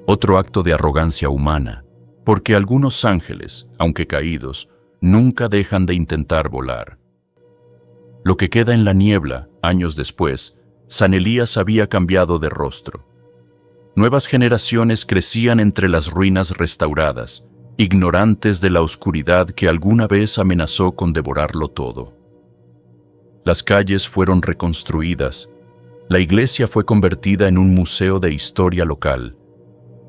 otro acto de arrogancia humana, porque algunos ángeles, aunque caídos, nunca dejan de intentar volar. Lo que queda en la niebla, años después, San Elías había cambiado de rostro. Nuevas generaciones crecían entre las ruinas restauradas, ignorantes de la oscuridad que alguna vez amenazó con devorarlo todo. Las calles fueron reconstruidas, la iglesia fue convertida en un museo de historia local,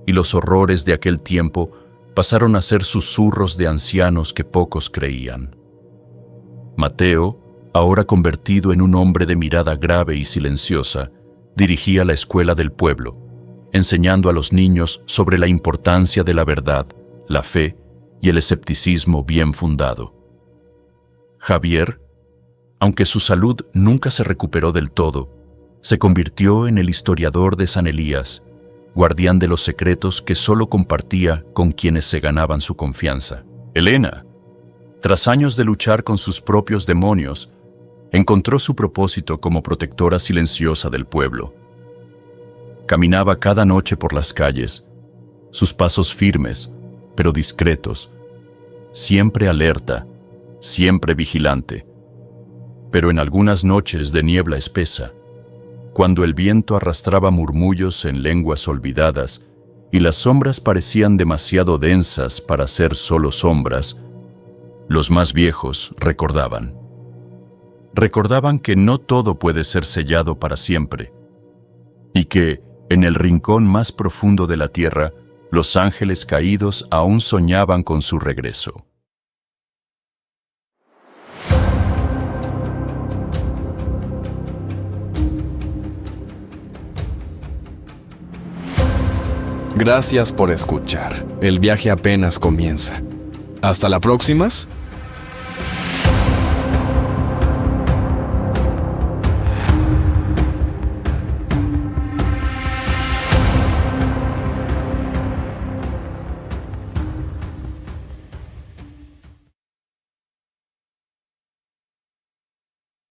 y los horrores de aquel tiempo pasaron a ser susurros de ancianos que pocos creían. Mateo, ahora convertido en un hombre de mirada grave y silenciosa, dirigía la escuela del pueblo, enseñando a los niños sobre la importancia de la verdad, la fe y el escepticismo bien fundado. Javier, aunque su salud nunca se recuperó del todo, se convirtió en el historiador de San Elías, guardián de los secretos que solo compartía con quienes se ganaban su confianza. Elena, tras años de luchar con sus propios demonios, encontró su propósito como protectora silenciosa del pueblo. Caminaba cada noche por las calles, sus pasos firmes, pero discretos, siempre alerta, siempre vigilante. Pero en algunas noches de niebla espesa, cuando el viento arrastraba murmullos en lenguas olvidadas y las sombras parecían demasiado densas para ser solo sombras, los más viejos recordaban. Recordaban que no todo puede ser sellado para siempre, y que, en el rincón más profundo de la tierra, los ángeles caídos aún soñaban con su regreso. Gracias por escuchar. El viaje apenas comienza. Hasta la próxima.